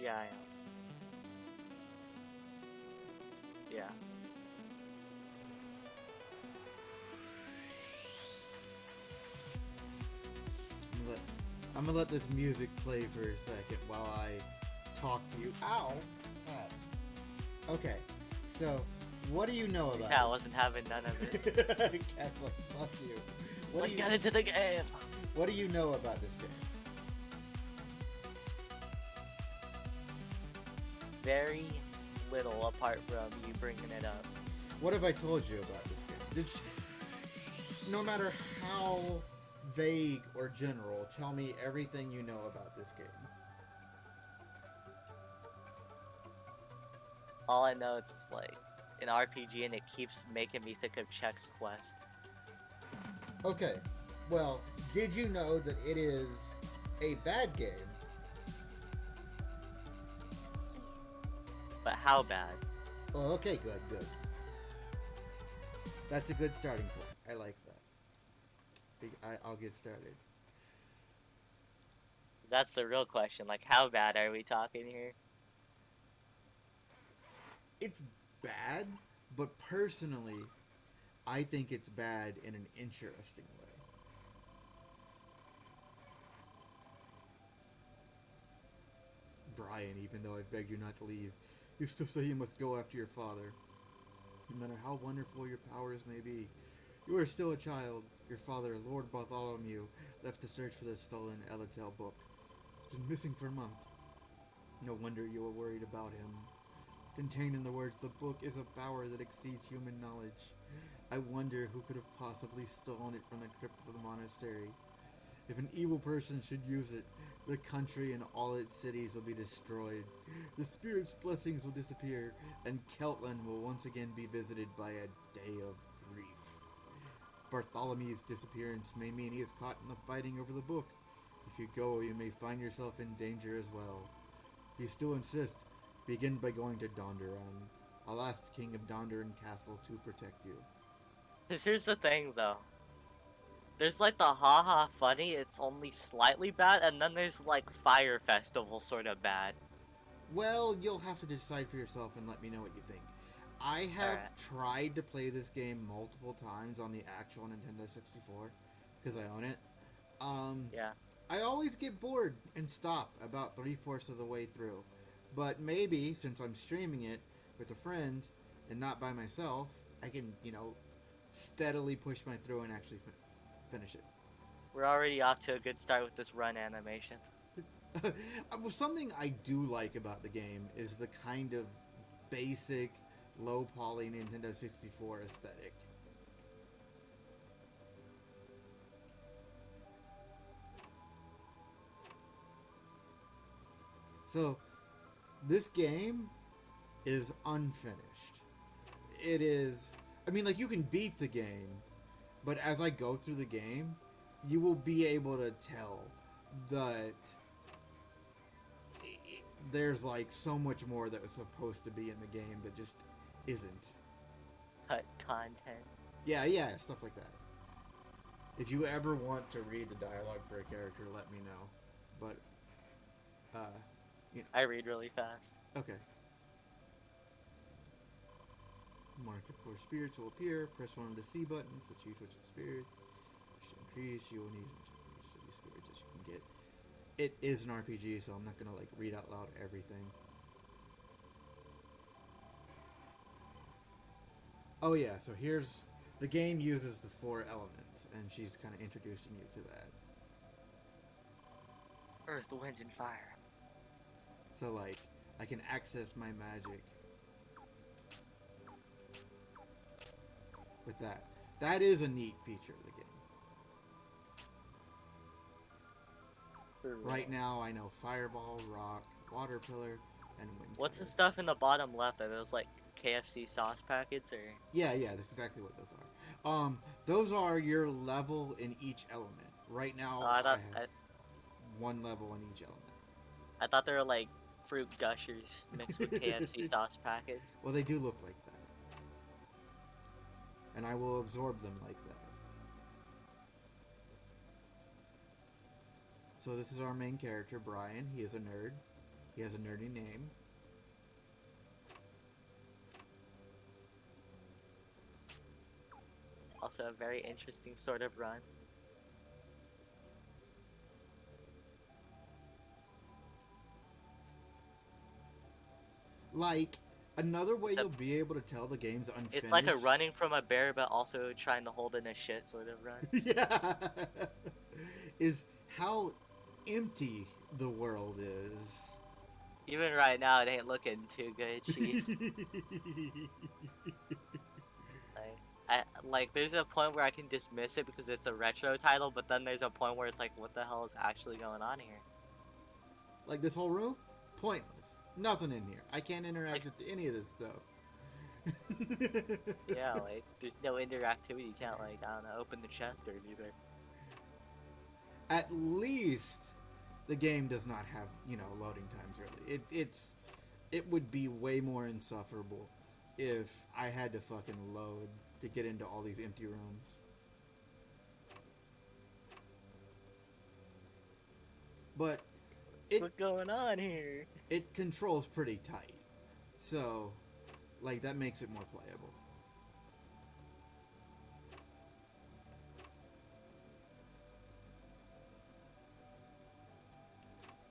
Yeah, I am. Yeah. I'm gonna, let, I'm gonna let this music play for a second while I talk to you. Ow! Cat. Okay, so what do you know Your about cat this? wasn't having none of it. Cat's like, fuck you. It's What do like, you get into the game! What do you know about this game? Very little apart from you bringing it up. What have I told you about this game? No matter how vague or general, tell me everything you know about this game. All I know is it's like an RPG and it keeps making me think of Chex Quest. Okay, well, did you know that it is a bad game? But how bad? Oh, okay, good, good. That's a good starting point. I like that. I'll get started. That's the real question. Like, how bad are we talking here? It's bad, but personally, I think it's bad in an interesting way. Brian, even though I've begged you not to leave, you still say you must go after your father. No matter how wonderful your powers may be, you are still a child. Your father, Lord Bartholomew, left to search for the stolen Elatel book. It's been missing for a month. No wonder you are worried about him. Contained in the words, the book is a power that exceeds human knowledge. I wonder who could have possibly stolen it from the crypt of the monastery. If an evil person should use it, the country and all its cities will be destroyed. The spirit's blessings will disappear, and Keltland will once again be visited by a day of grief. Bartholomew's disappearance may mean he is caught in the fighting over the book. If you go, you may find yourself in danger as well. If you still insist, begin by going to Donderan. I'll ask the King of Donderan Castle to protect you. Because here's the thing, though. There's like the haha funny, it's only slightly bad, and then there's like Fire Festival sort of bad. Well, you'll have to decide for yourself and let me know what you think. I Alright. have tried to play this game multiple times on the actual Nintendo 64 because I own it. Um, Yeah. I always get bored and stop about three-fourths of the way through. But maybe since I'm streaming it with a friend and not by myself, I can, steadily push my through and actually finish it. We're already off to a good start with this run animation. Something I do like about the game is the kind of basic, low poly Nintendo 64 aesthetic. So, this game is unfinished. It is. I mean, like, you can beat the game, but as I go through the game, you will be able to tell that there's like so much more that was supposed to be in the game that just isn't. Cut content. Yeah, yeah, stuff like that. If you ever want to read the dialogue for a character, let me know. But, uh, you know, I read really fast. okay. Market for spirits will appear. Press one of the C buttons to choose which spirits. To increase, you will need as many spirits as you can get. It is an RPG, so I'm not gonna like read out loud everything. Oh yeah, so here's the game uses the four elements, and she's kind of introducing you to that. Earth, wind, and fire. So like, I can access my magic with that. That is a neat feature of the game. For Right real. now, I know fireball, rock, water pillar, and wind What's the cutter. stuff in the bottom left? Are those like KFC sauce packets or? Yeah, yeah, that's exactly what those are. Those are your level in each element. Right Oh, now, I I thought have I, one level in each element. I thought they were like fruit gushers mixed with KFC sauce packets. Well, they do look like that, and I will absorb them like that. So this is our main character, Brian. He is a nerd. He has a nerdy name. Also a very interesting sort of run. Like, another way It's a you'll be able to tell the game's it's like a unfinished. running from a bear, but also trying to hold in a shit sort of run. Yeah. Is how empty the world is. Even right now, it ain't looking too good. Jeez. Like there's a point where I can dismiss it because it's a retro title, but then there's a point where it's like, what the hell is actually going on here? Like this whole room, pointless. Nothing in here. I can't Like, interact with any of this stuff. yeah, like there's no interactivity. You can't like, I don't know, open the chest or anything. At least the game does not have, loading times really. It would be way more insufferable if I had to fucking load to get into all these empty rooms. But it What's going on here? it controls pretty tight. So, like, that makes it more playable.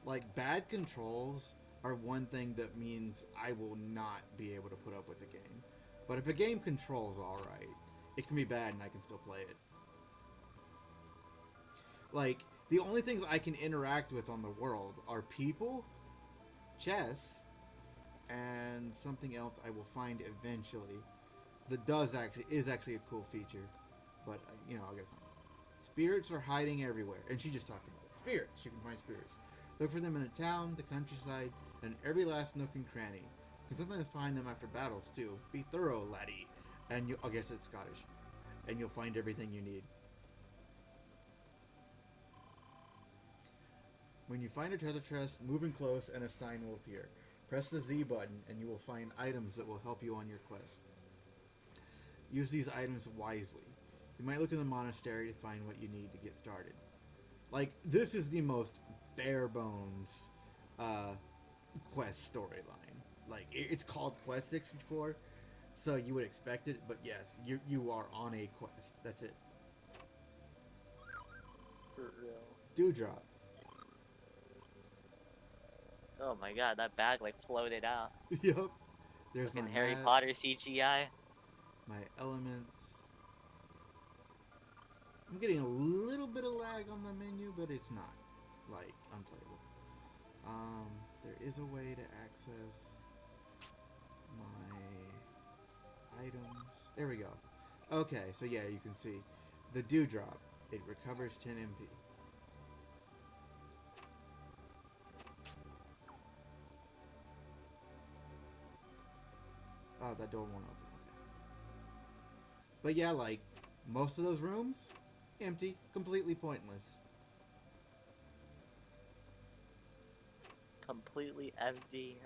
Like, bad controls are one thing that means I will not be able to put up with a game. But if a game controls alright, it can be bad and I can still play it. Like, the only things I can interact with on the world are people, chess, and something else I will find eventually that is actually a cool feature. But, I'll get it. Spirits are hiding everywhere. And she just talked about it. Spirits. You can find spirits. Look for them in a town, the countryside, and every last nook and cranny. You can sometimes find them after battles, too. Be thorough, laddie. And I guess it's Scottish. And you'll find everything you need. When you find a treasure chest, move in close and a sign will appear. Press the Z button and you will find items that will help you on your quest. Use these items wisely. You might look in the monastery to find what you need to get started. Like, this is the most bare bones quest storyline. Like, it's called Quest 64, so you would expect it, but yes, you are on a quest. That's it. For real. Dewdrop. Oh my god, that bag like floated out. Yep. There's my Fucking Harry map, Potter CGI. my elements. I'm getting a little bit of lag on the menu, but it's not, like, unplayable. There is a way to access my items. There we go. Okay, so yeah, you can see the dewdrop. It recovers 10 MP. Oh, that door won't open. Okay. But yeah, like, most of those rooms, empty, completely pointless. Completely empty,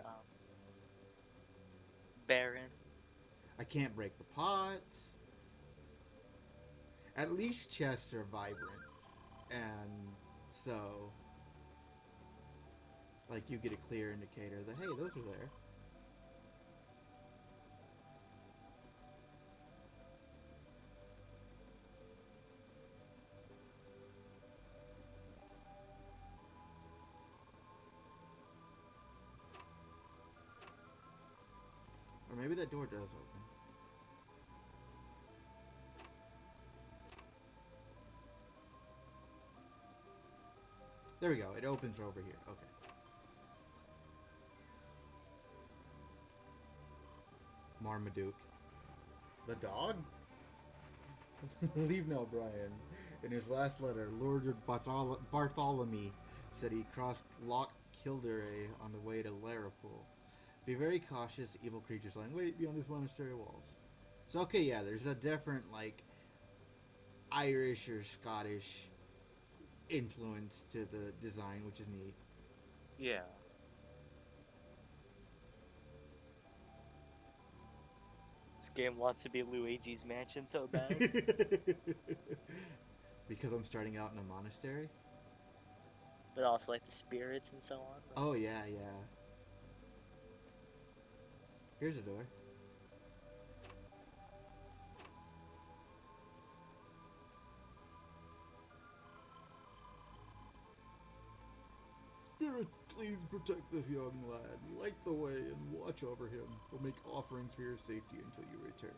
barren. I can't break the pots. At least chests are vibrant. And so, like, you get a clear indicator that, hey, those are there. Or maybe that door does open. There we go. It opens over here. Okay. Marmaduke. The dog? Leave now, Brian. In his last letter, Lord Bartholomew said he crossed Loch Kildare on the way to Larapool. Be very cautious, evil creatures lying wait beyond these monastery walls. So, okay, yeah, there's a different, like, Irish or Scottish influence to the design, which is neat. Yeah. This game wants to be Luigi's Mansion so bad. Because I'm starting out in a monastery? But also like the spirits and so on. But Oh, yeah, yeah. Here's a door. Spirit, please protect this young lad. Light the way and watch over him. We'll make offerings for your safety until you return.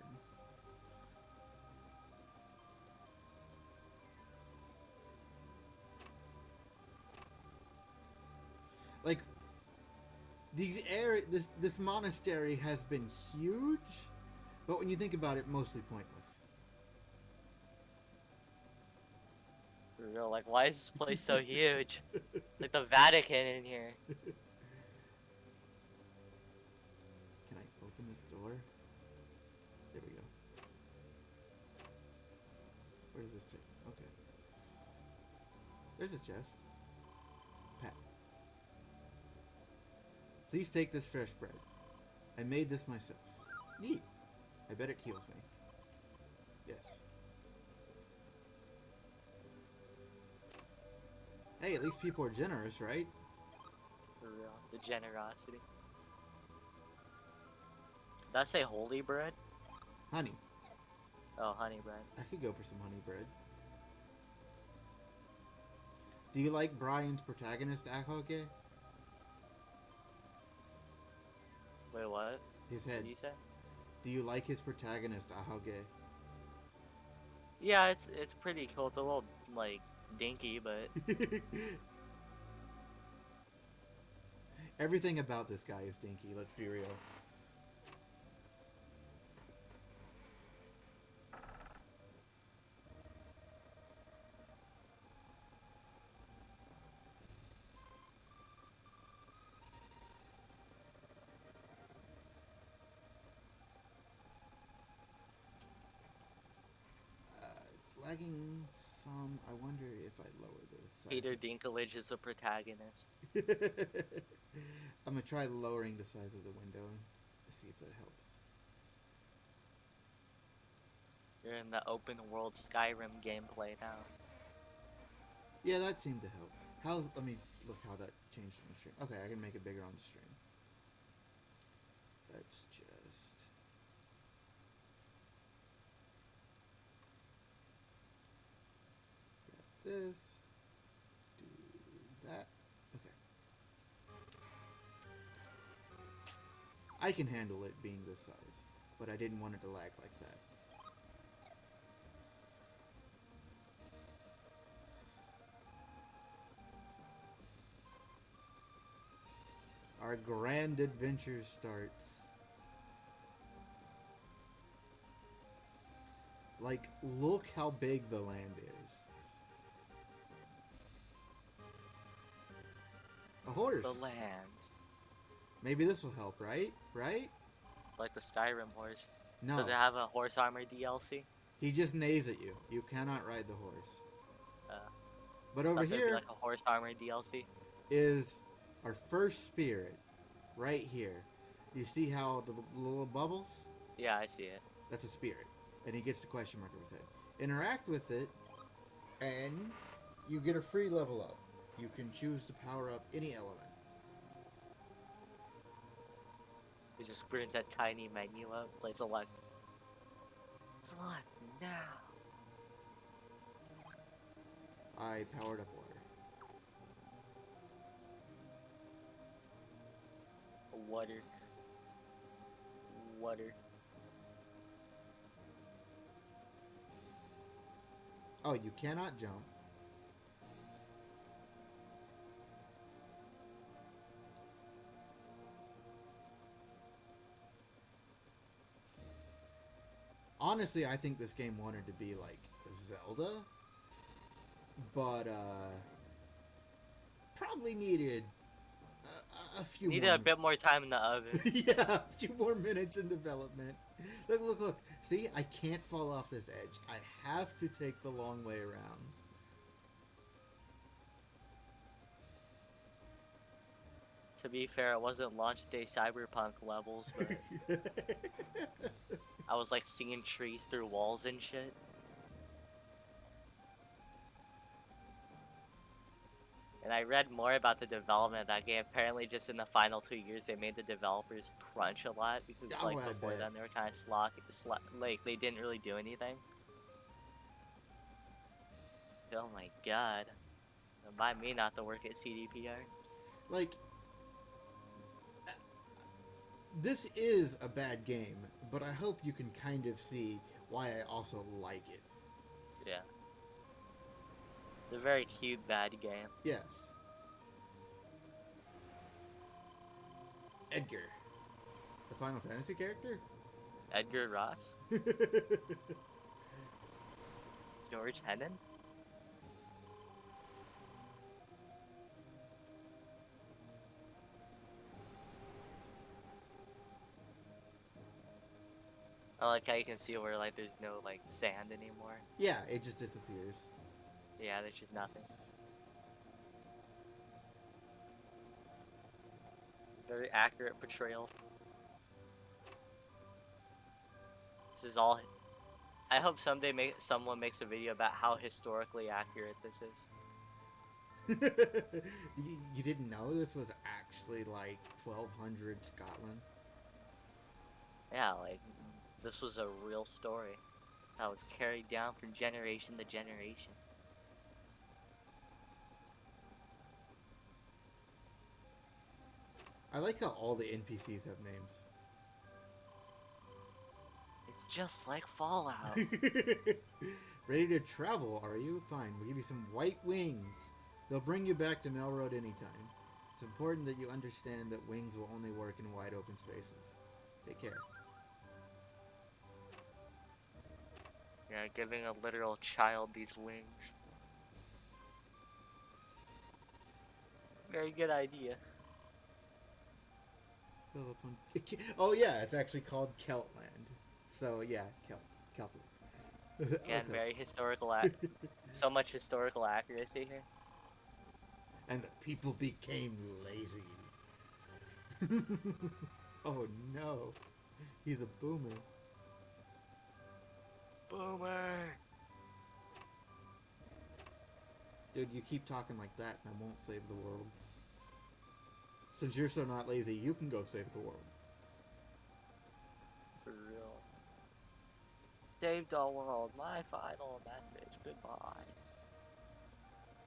Like, this monastery has been huge, but when you think about it, mostly pointless. For real, like, why is this place so huge? Like the Vatican in here. Can I open this door? There we go. Where does this take? Okay. There's a chest. Pat. Please take this fresh bread. I made this myself. Neat. I bet it heals me. Yes. Hey, at least people are generous, right? For real, the generosity. Did I say holy bread? Honey. Oh, honey bread. I could go for some honey bread. Do you like Brian's protagonist, Ahoge? Wait, what? His What head. did you say? Do you like his protagonist, Ahoge? Yeah, it's pretty cool. It's a little like dinky, but Everything about this guy is dinky, let's be real. It's lagging some. I wonder if I lower the size. Peter Dinklage is a protagonist. I'm gonna try lowering the size of the window and see if that helps. You're in the open world Skyrim gameplay now. Yeah, that seemed to help. Let me look how that changed on the stream. Okay, I can make it bigger on the stream. Let's just... grab this. Do that. Okay. I can handle it being this size, but I didn't want it to lag like that. Our grand adventure starts. Like, look how big the land is. A horse. The land. Maybe this will help, right? Right? Like the Skyrim horse. No. Does it have a horse armor DLC? He just neighs at you. You cannot ride the horse. But over Thought there'd be here like a horse armor DLC. is our first spirit. Right here. You see how the little bubbles? Yeah, I see it. That's a spirit. And he gets the question mark over his head. Interact with it, and you get a free level up. You can choose to power up any element. It just brings that tiny menu up. It's like select. Select now. I powered up water. Water. Water. Oh, you cannot jump. Honestly, I think this game wanted to be like Zelda, but probably needed a few Needed more. a bit more time in the oven. Yeah, a few more minutes in development. Look, look, look. See, I can't fall off this edge. I have to take the long way around. To be fair, it wasn't launch day Cyberpunk levels, but I was like seeing trees through walls and shit. And I read more about the development of that game. Apparently, just in the final 2 years, they made the developers crunch a lot because, Oh, like, I before bet. then, they were kind of like, they didn't really do anything. Oh my god. Remind me not to work at CDPR. Like, this is a bad game, but I hope you can kind of see why I also like it. Yeah. It's a very cute bad game. Yes. Edgar. The Final Fantasy character? Edgar Ross? George Hennon? I like how you can see where, like, there's no, like, sand anymore. Yeah, it just disappears. Yeah, there's just nothing. Very accurate portrayal. This is all. I hope someday someone makes a video about how historically accurate this is. You didn't know this was actually like 1200 Scotland? Yeah, like, this was a real story that was carried down from generation to generation. I like how all the NPCs have names. It's just like Fallout. Ready to travel, are you? Fine, we'll give you some white wings. They'll bring you back to Melroad anytime. It's important that you understand that wings will only work in wide open spaces. Take care. Yeah, giving a literal child these wings. Very good idea. Oh yeah, it's actually called Keltland. So yeah, Keltland. I Again, like very historical. that. So much historical accuracy here. And the people became lazy. Oh no, he's a boomer. Boomer. Dude, you keep talking like that and I won't save the world. Since you're so not lazy, you can go save the world. For real. Save the world. My final message. Goodbye.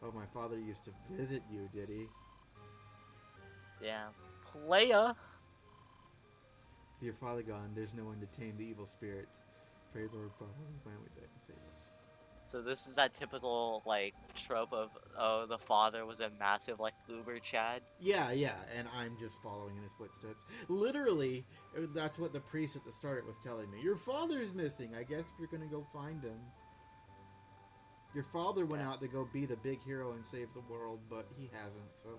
Oh, my father used to visit you, did he? Damn. Playa. With your father gone, there's no one to tame the evil spirits. Pray Lord probably went with that and save us. So this is that typical, like, trope of, oh, the father was a massive, like, uber chad. Yeah, yeah, and I'm just following in his footsteps. Literally, that's what the priest at the start was telling me. Your father's missing. I guess you're gonna go find him. Your father went out to go be the big hero and save the world, but he hasn't, so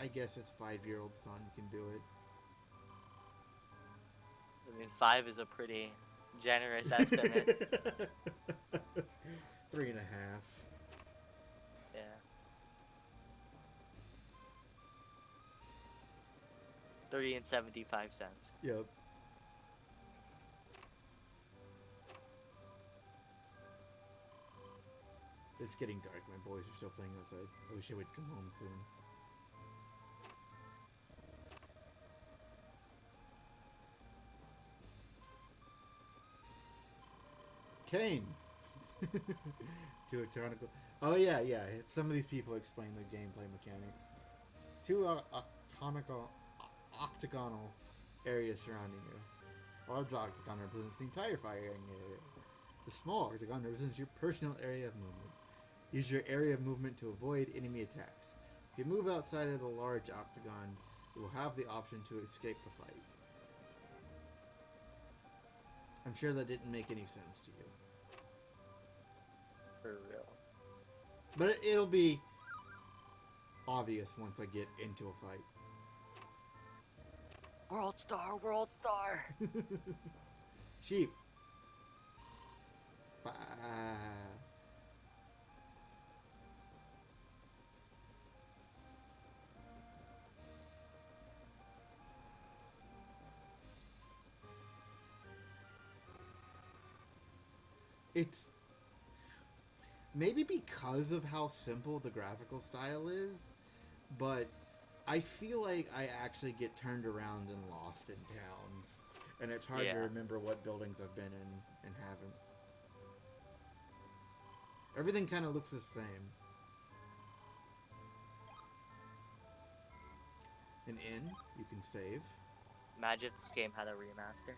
I guess his 5-year-old son can do it. I mean, 5 is a pretty generous estimate. 3.5. Yeah. $3.75. Yep. It's getting dark. My boys are still playing outside. I wish I would come home soon. Kane! Two octagonal. Oh, yeah, yeah. Some of these people explain the gameplay mechanics. Two octagonal areas surrounding you. Large octagon represents the entire firing area. The small octagon represents your personal area of movement. Use your area of movement to avoid enemy attacks. If you move outside of the large octagon, you will have the option to escape the fight. I'm sure that didn't make any sense to you. For real. But it'll be obvious once I get into a fight. World star, world star. Sheep. Bah. It's maybe because of how simple the graphical style is, but I feel like I actually get turned around and lost in towns, and it's hard to Yeah. remember what buildings I've been in and haven't. Everything kind of looks the same. An inn, you can save. Imagine if this game had a remaster.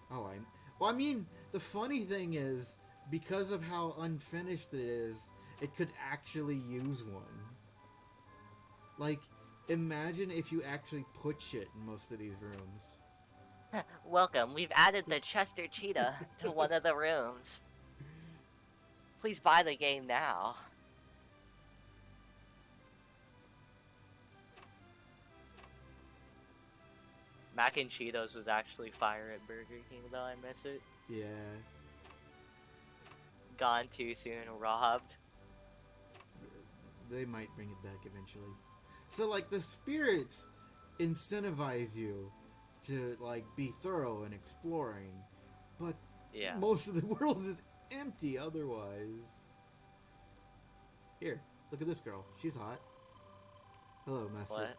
Oh, well, I mean, the funny thing is, because of how unfinished it is, it could actually use one. Like, imagine if you actually put shit in most of these rooms. Welcome, we've added the Chester Cheetah to one of the rooms. Please buy the game now. Mac and Cheetos was actually fire at Burger King, though. I miss it. Yeah. Gone too soon, robbed. They might bring it back eventually. So, like, the spirits incentivize you to, like, be thorough and exploring, but Yeah. most of the world is empty otherwise. Here, look at this girl. She's hot. Hello, Master. What?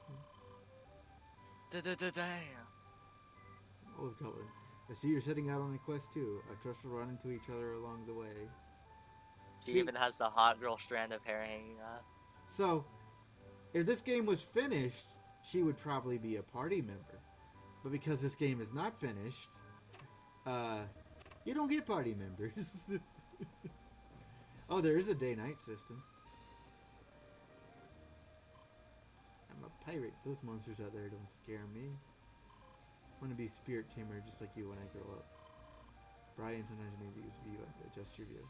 Damn. Olive color. I see you're setting out on a quest too. I trust we'll run into each other along the way. She See, even has the hot girl strand of hair hanging up. so if this game was finished, she would probably be a party member. But because this game is not finished, you don't get party members. Oh, there is a day-night system. I'm a pirate. Those monsters out there don't scare me. I want to be spirit tamer just like you when I grow up. Brian, sometimes you need to use view. Adjust your view.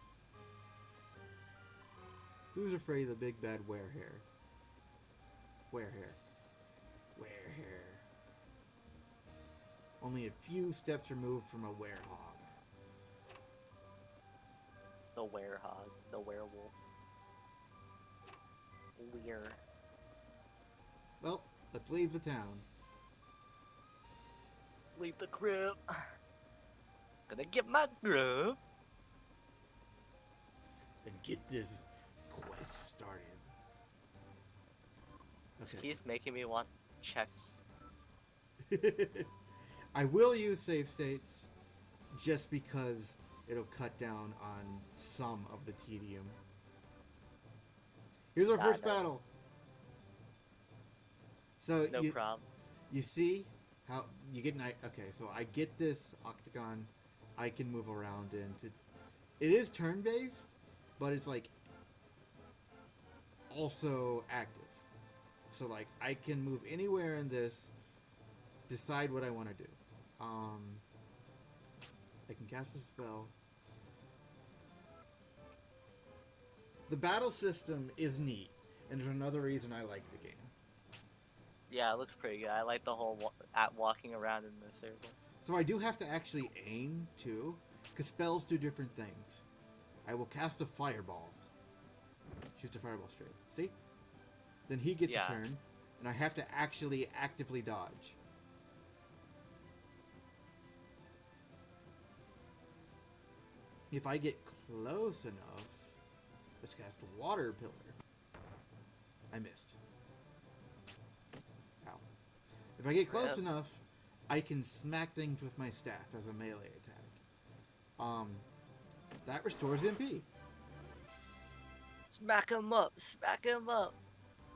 Who's afraid of the big bad werehair? Werehair. Werehair. Only a few steps removed from a werehog. The werehog. The werewolf. Weird. Well, let's leave the town. Leave the crib. Gonna get my grub. And get this quest started. This Okay. keeps making me want checks. I will use save states just because it'll cut down on some of the tedium. Here's our first No. battle. So No problem. you see how you get an okay, so I get this octagon I can move around into. It is turn based, but it's like also active. So like I can move anywhere in this, decide what I want to do. I can cast a spell. The battle system is neat, and there's another reason I like the game. Yeah, it looks pretty good. I like the whole walking around in the circle. So I do have to actually aim too, because spells do different things. I will cast a fireball. Shoots a fireball straight. See? Then he gets a turn, and I have to actually actively dodge. If I get close enough, let's cast water pillar. I missed. Ow. If I get close enough, I can smack things with my staff as a melee attack. That restores MP. Smack him up! Smack him up!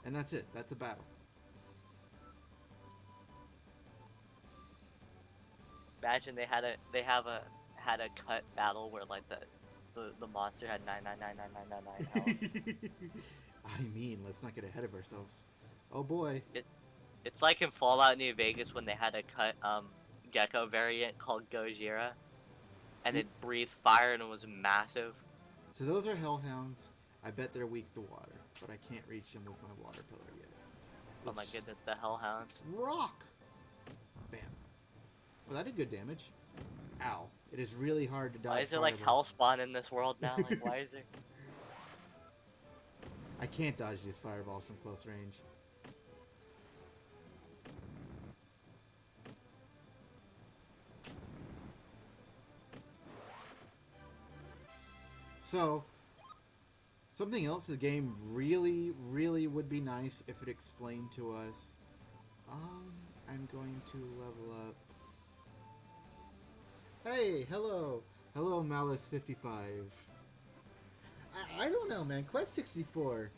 And that's it. That's a battle. Imagine they had a cut battle where like the monster had 9999999 health. I mean, let's not get ahead of ourselves. Oh boy. It's like in Fallout New Vegas when they had a cut gecko variant called Gojira, and it breathed fire and it was massive. So those are hellhounds. I bet they're weak to water, but I can't reach them with my water pillar yet. Oh my goodness, the hellhounds. Rock! Bam. Well, that did good damage. Ow. It is really hard to dodge. Why is there like hellspawn in this world now? Like, why is there? I can't dodge these fireballs from close range. So, Something else the game really, really would be nice if it explained to us. I'm going to level up. Hey, hello. Hello, Malice55. I don't know, man. Quest 64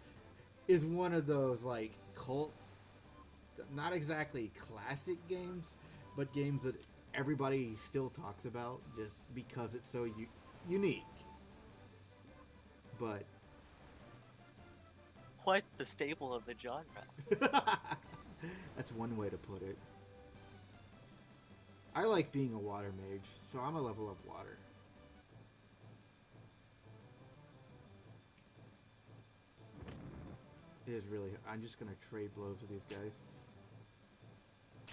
is one of those, like, cult, not exactly classic games, but games that everybody still talks about just because it's so unique. But Quite the staple of the genre. that's one way to put it. I like being a water mage, so I'm a level up water. It is really. I'm just gonna trade blows with these guys.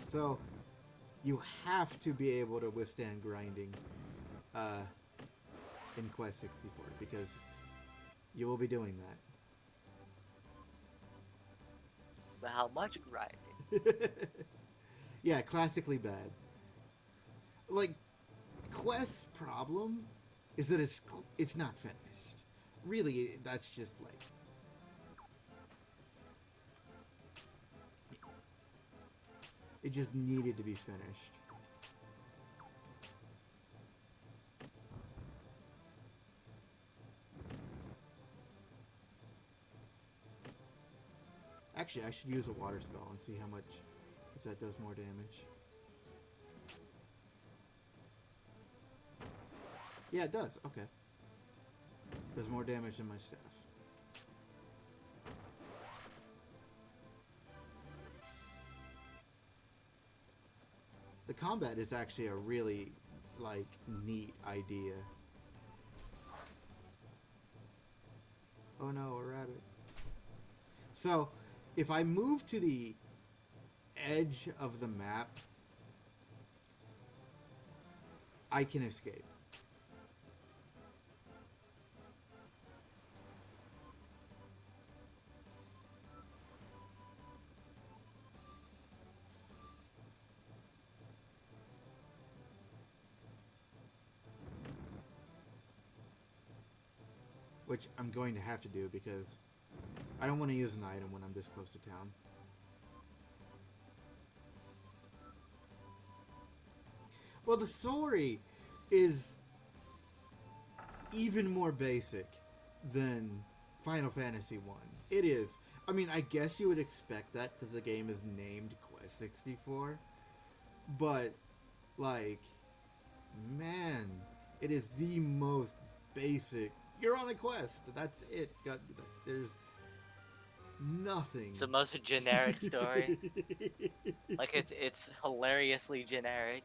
So, you have to be able to withstand grinding uh, in Quest 64 because you will be doing But how much grinding? that. Yeah, classically bad. Like, Quest's problem is that it's not finished. Really, that's just like it just needed to be finished. Actually, I should use a water spell and see how much, if that does more damage. Yeah, it does. Okay. Does more damage than my staff. The combat is actually a really, like, neat idea. Oh no, a rabbit. So, if I move to the edge of the map, I can escape. Which I'm going to have to do because I don't want to use an item when I'm this close to town. Well, the story is even more basic than Final Fantasy 1. It is. I mean, I guess you would expect that because the game is named Quest 64. But, like, man, it is the most basic. You're on a quest. That's it. There's nothing. It's the most generic story. Like it's hilariously generic.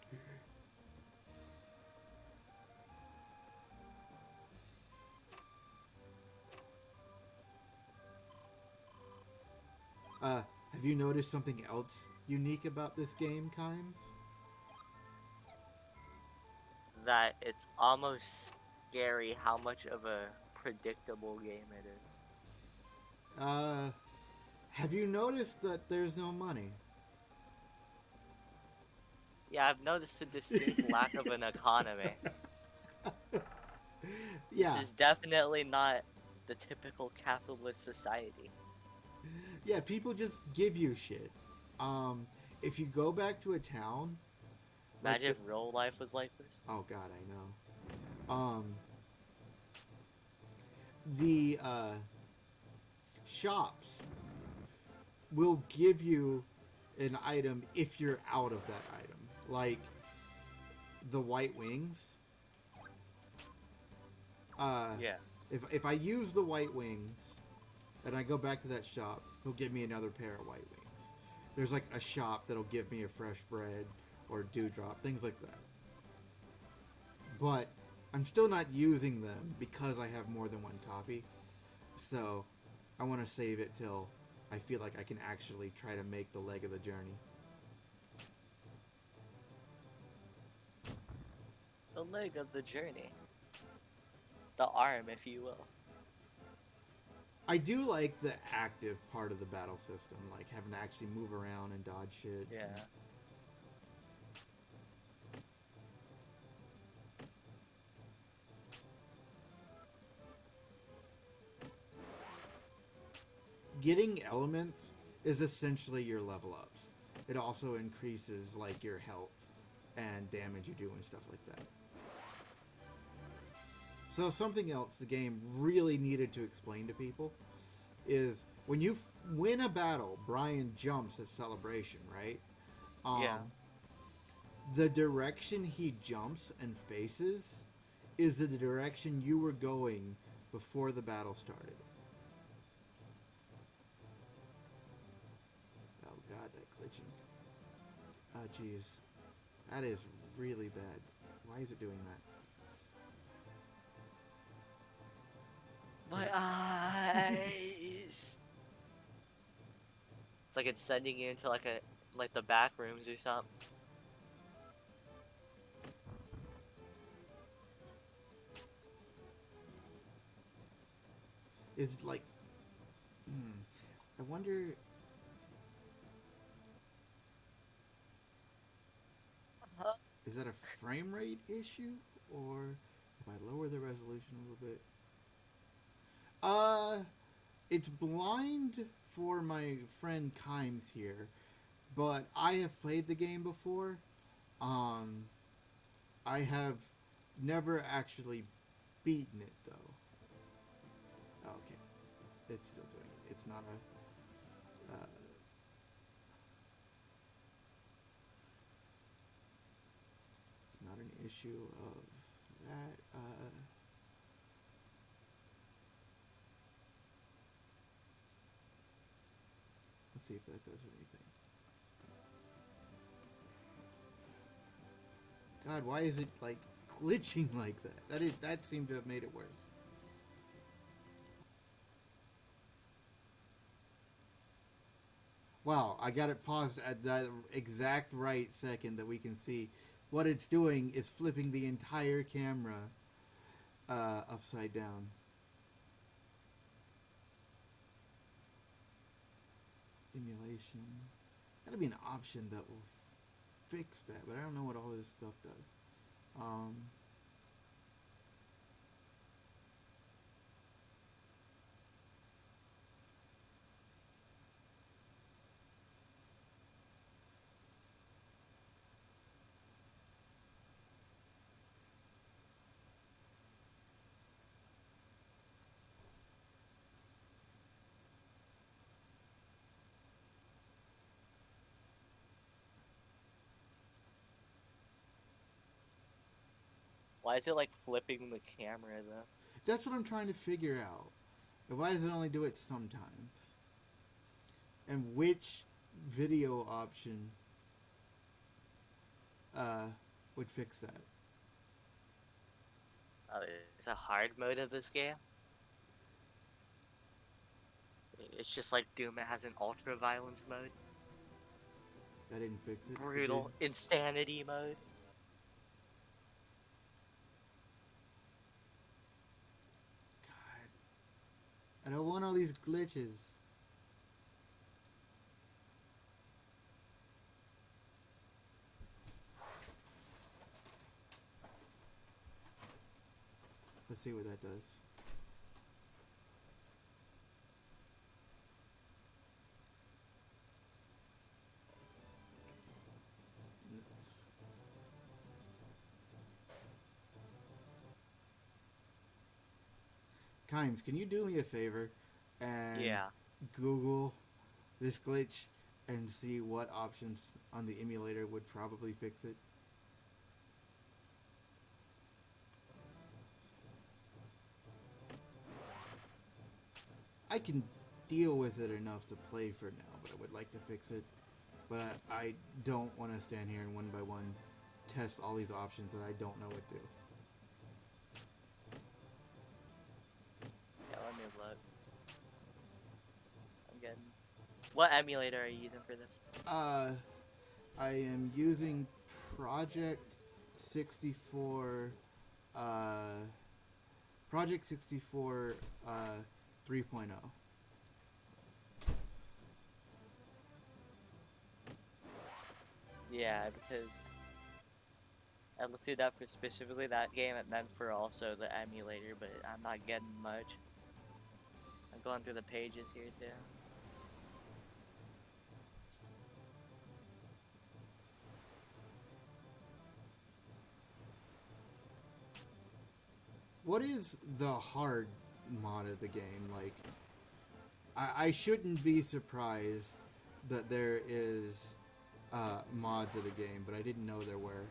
Have you noticed something else unique about this game, Kimes? That it's almost scary how much of a predictable game it is. Have you noticed that there's no money? Yeah, I've noticed a distinct lack of an economy. Yeah. This is definitely not the typical capitalist society. Yeah, people just give you shit. If you go back to a town, like Imagine if real life was like this. oh god, I know. The shops will give you an item if you're out of that item. Like the white wings. Yeah. If I use the white wings and I go back to that shop, he'll give me another pair of white wings. There's like a shop that'll give me a fresh bread or dewdrop, things like that. But I'm still not using them because I have more than one copy. So I want to save it till I feel like I can actually try to make the leg of the journey. The leg of the journey. The arm, if you will. I do like the active part of the battle system, like having to actually move around and dodge shit. Yeah. getting elements is essentially your level ups. It also increases like your health and damage you do and stuff like that. So something else the game really needed to explain to people is when you win a battle, Brian jumps at celebration, right? Yeah. Um, the direction he jumps and faces is the direction you were going before the battle started. Oh god, that glitching. Oh jeez, that is really bad. Why is it doing that? Is My it, eyes. It's like it's sending you into like the back rooms or something. is it like? Hmm, I wonder. Huh? Is that a frame rate issue, or if I lower the resolution a little bit? Uh, it's blind for my friend Kimes here, but I have played the game before. Um, I have never actually beaten it though. Oh, okay, it's still doing it. It's not a. It's not an issue of that. Let's see if that does anything. God, why is it like glitching like that? That seemed to have made it worse. Wow, I got it paused at the exact right second that we can see. What it's doing is flipping the entire camera upside down. Emulation. Gotta be an option that will fix that, but I don't know what all this stuff does. Um, Why is it like flipping the camera though? that's what I'm trying to figure out. Why does it only do it sometimes? And which video option uh, would fix that? Oh, it's a hard mode of this game. It's just like Doom. It has an ultra violence mode, That didn't fix it. It did. brutal insanity mode. God, I don't want all these glitches. Let's see what that does. Kimes, can you do me a favor and Yeah. Google this glitch and see what options on the emulator would probably fix it? I can deal with it enough to play for now, but I would like to fix it. But I don't want to stand here and one by one test all these options that I don't know what do. Yeah. Let me look. I'm getting. What emulator are you using for this? Uh, I am using Project 64, uh, Project 64, 3.0. Yeah, because I looked it up for specifically that game and then for also the emulator, but I'm not getting much. I'm going through the pages here too. what is the hard mod of the game? Like, I shouldn't be surprised that there is mods of the game, but I didn't know there were.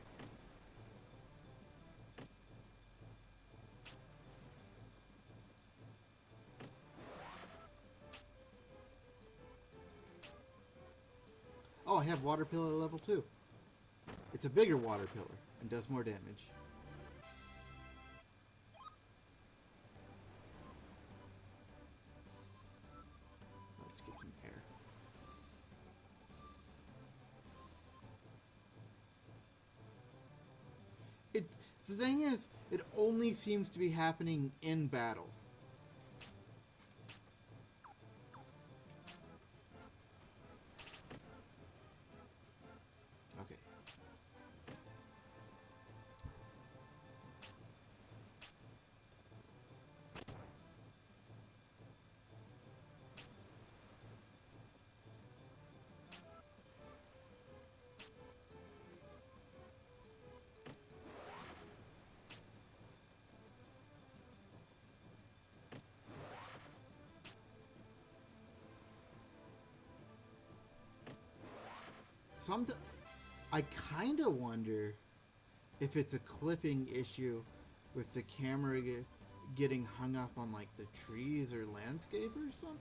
Oh, I have water pillar level 2. It's a bigger water pillar and does more damage. Let's get some air. It the thing is, it only seems to be happening in battle. Okay. Some I kind of wonder if it's a clipping issue with the camera getting hung up on like the trees or landscape or something.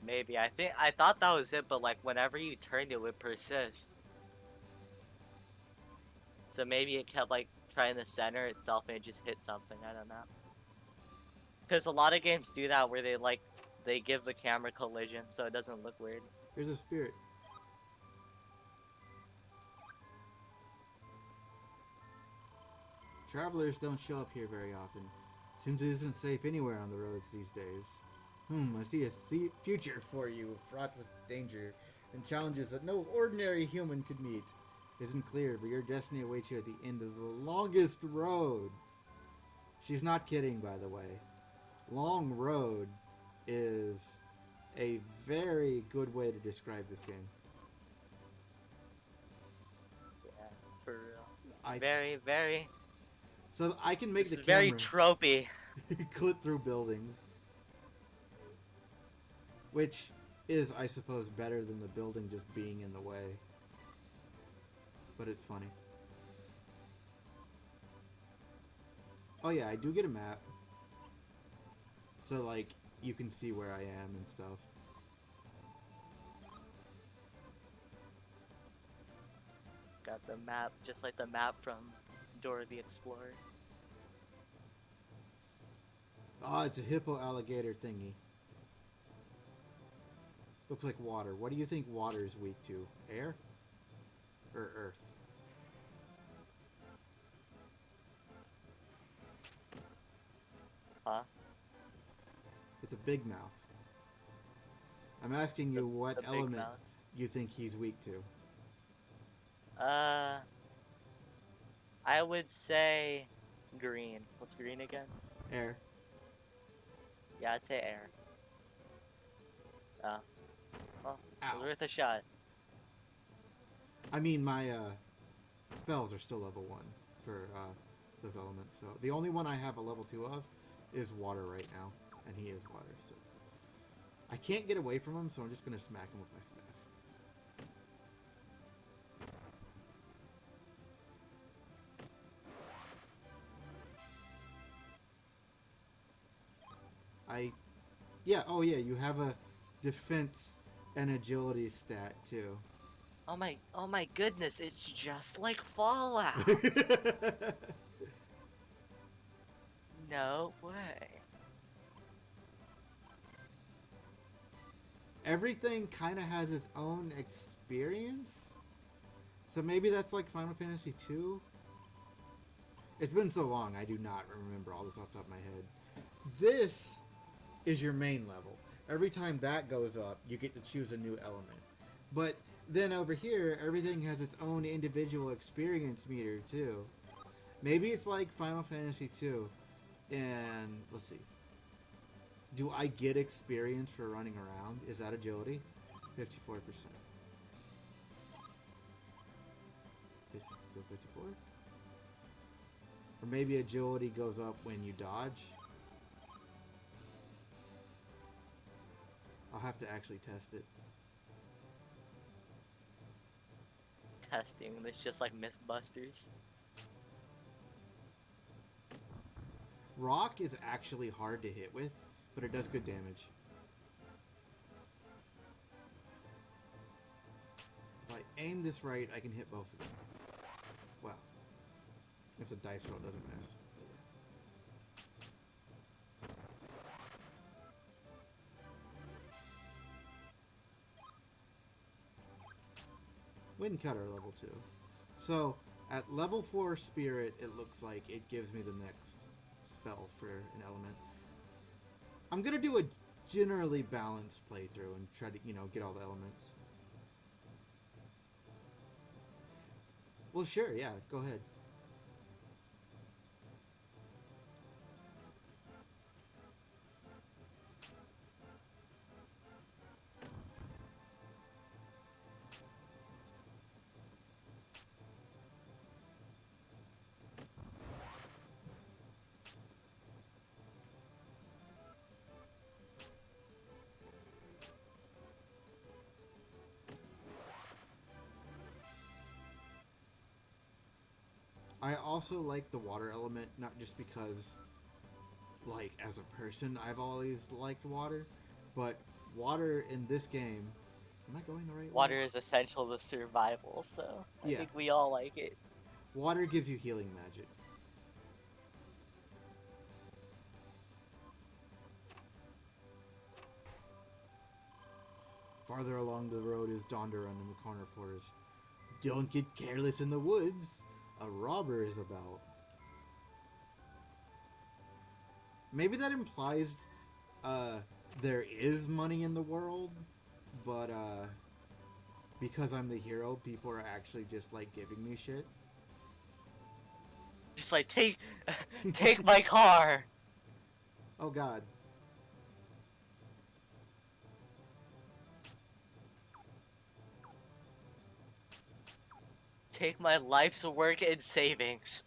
Maybe. I thought that was it, but like whenever you turned it would persist. So maybe it kept like trying to center itself and it just hit something. I don't know. Because a lot of games do that where they give the camera collision so it doesn't look weird. There's a spirit. Travelers don't show up here very often. Seems it isn't safe anywhere on the roads these days. I see a future for you, fraught with danger and challenges that no ordinary human could meet. Isn't clear, but your destiny awaits you at the end of the longest road. She's not kidding, by the way. Long road is a very good way to describe this game. Yeah, for real. I Very, very. So I can make This the is very camera tropey. clip through buildings, which is, I suppose, better than the building just being in the way. But it's funny. Oh yeah, I do get a map. So, like, you can see where I am and stuff. Got the map, just like the map from Dora the Explorer. Oh, it's a hippo alligator thingy. Looks like water. What do you think water is weak to? Air? Or earth? Huh? It's a big mouth. I'm asking you what The big element mouth. you think he's weak to. I would say green. What's green again? Air. Yeah, I'd say air. Well, it was Ow. worth a shot. I mean, my spells are still level 1 for those elements. So the only one I have a level 2 of is water right now. And he is water, so I can't get away from him, so I'm just going to smack him with my staff. Yeah, oh yeah, you have a defense and agility stat too. Oh my goodness, it's just like Fallout. No way. Everything kind of has its own experience. So maybe that's like Final Fantasy 2. It's been so long, I do not remember all this off the top of my head. This is your main level. Every time that goes up, you get to choose a new element. But then over here, everything has its own individual experience meter too. Maybe it's like Final Fantasy 2. And let's see. Do I get experience for running around? Is that agility? 54%. still 54. Or maybe agility goes up when you dodge. I'll have to actually test it. Testing. It's just like Mythbusters. Rock is actually hard to hit with, but it does good damage. If I aim this right, I can hit both of them. Wow. If the dice roll doesn't miss. Wind Cutter level 2. So, at level 4 Spirit, it looks like it gives me the next spell for an element. I'm gonna do a generally balanced playthrough and try to, get all the elements. Well, sure, yeah, go ahead. I also like the water element, not just because, like, as a person, I've always liked water, but water in this game... Am I going the right way? Water is essential to survival, so I Yeah. think we all like it. Water gives you healing magic. Farther along the road is Donderon in the corner forest. Don't get careless in the woods. A robber is about. Maybe that implies there is money in the world, but because I'm the hero, people are actually just like giving me shit. Just like take my car. Oh god. Take my life's work and savings.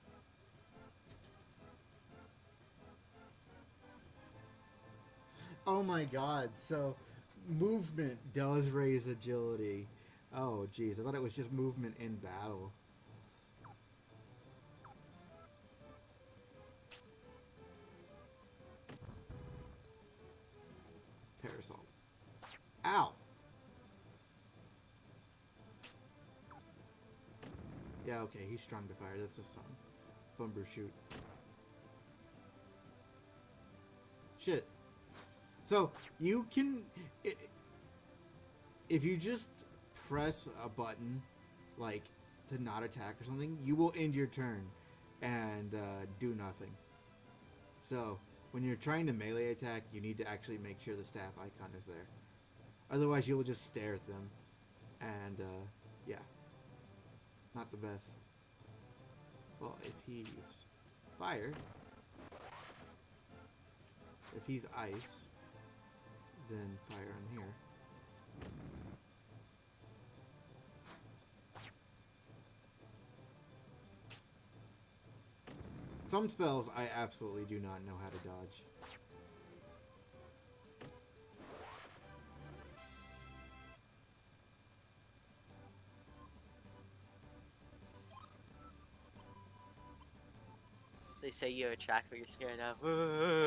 Oh my god. So movement does raise agility. Oh jeez, I thought it was just movement in battle. Parasol. Ow! Yeah, okay, he's strong to fire. That's his son. Bumbershoot. Shit. So, you can... If you just press a button, like, to not attack or something, you will end your turn and do nothing. So, when you're trying to melee attack, you need to actually make sure the staff icon is there. Otherwise, you will just stare at them. And, yeah. Not the best. Well, if he's fire, if he's ice, then fire on here. Some spells I absolutely do not know how to dodge. They say you attract what you're scared of.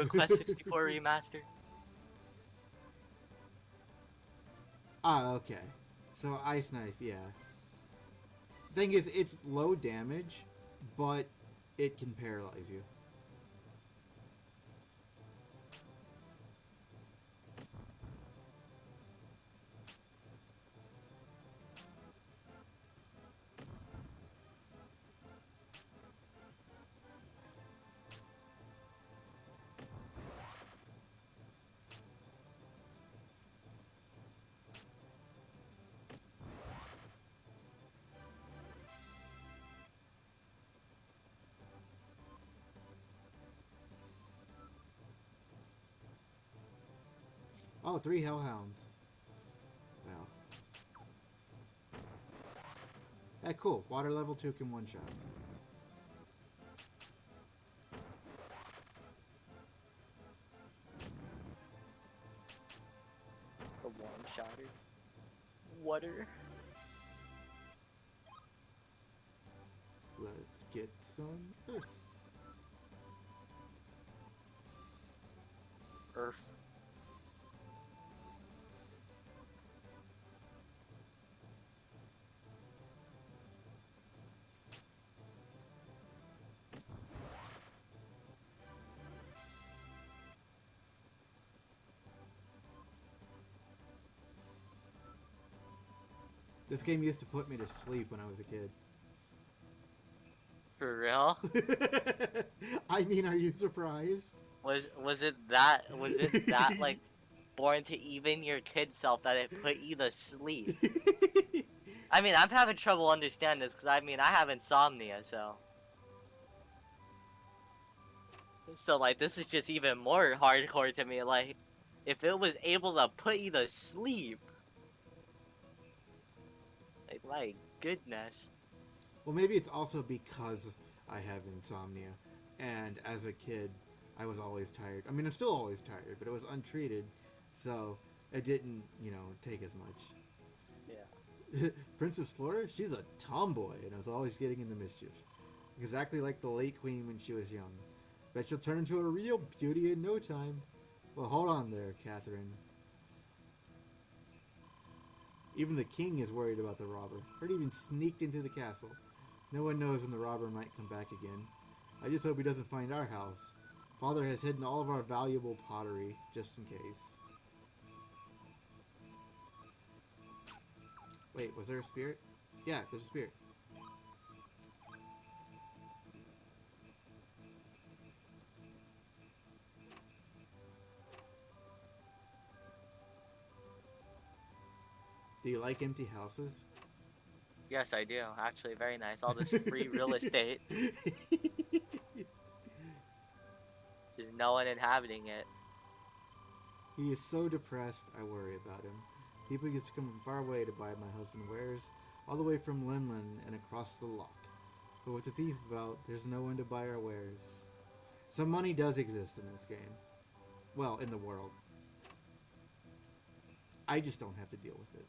Quest 64 remaster. Ah, okay. So Ice Knife, yeah. Thing is, it's low damage, but it can paralyze you. Oh, 3 Hellhounds. Well. cool. Water level 2 can one shot. The one shotter. Water. Let's get some earth. Earth. This game used to put me to sleep when I was a kid. For real? I mean, are you surprised? Was it that like born to even your kid self that it put you to sleep? I mean, I'm having trouble understanding this because I mean I have insomnia, so like this is just even more hardcore to me. Like, if it was able to put you to sleep, like my goodness. Well, maybe it's also because I have insomnia. And as a kid, I was always tired. I mean, I'm still always tired, but it was untreated. So it didn't, take as much. Yeah. Princess Flora, she's a tomboy and was always getting into mischief. Exactly like the late queen when she was young. Bet she'll turn into a real beauty in no time. Well, hold on there, Catherine. Even the king is worried about the robber. Heard he even sneaked into the castle. No one knows when the robber might come back again. I just hope he doesn't find our house. Father has hidden all of our valuable pottery, just in case. Wait, was there a spirit? Yeah, there's a spirit. Do you like empty houses? Yes, I do. Actually, very nice. All this free real estate. Just no one inhabiting it. He is so depressed, I worry about him. People used to come from far away to buy my husband wares, all the way from Limlin and across the loch. But with the thief about, there's no one to buy our wares. Some money does exist in this game. Well, in the world. I just don't have to deal with it.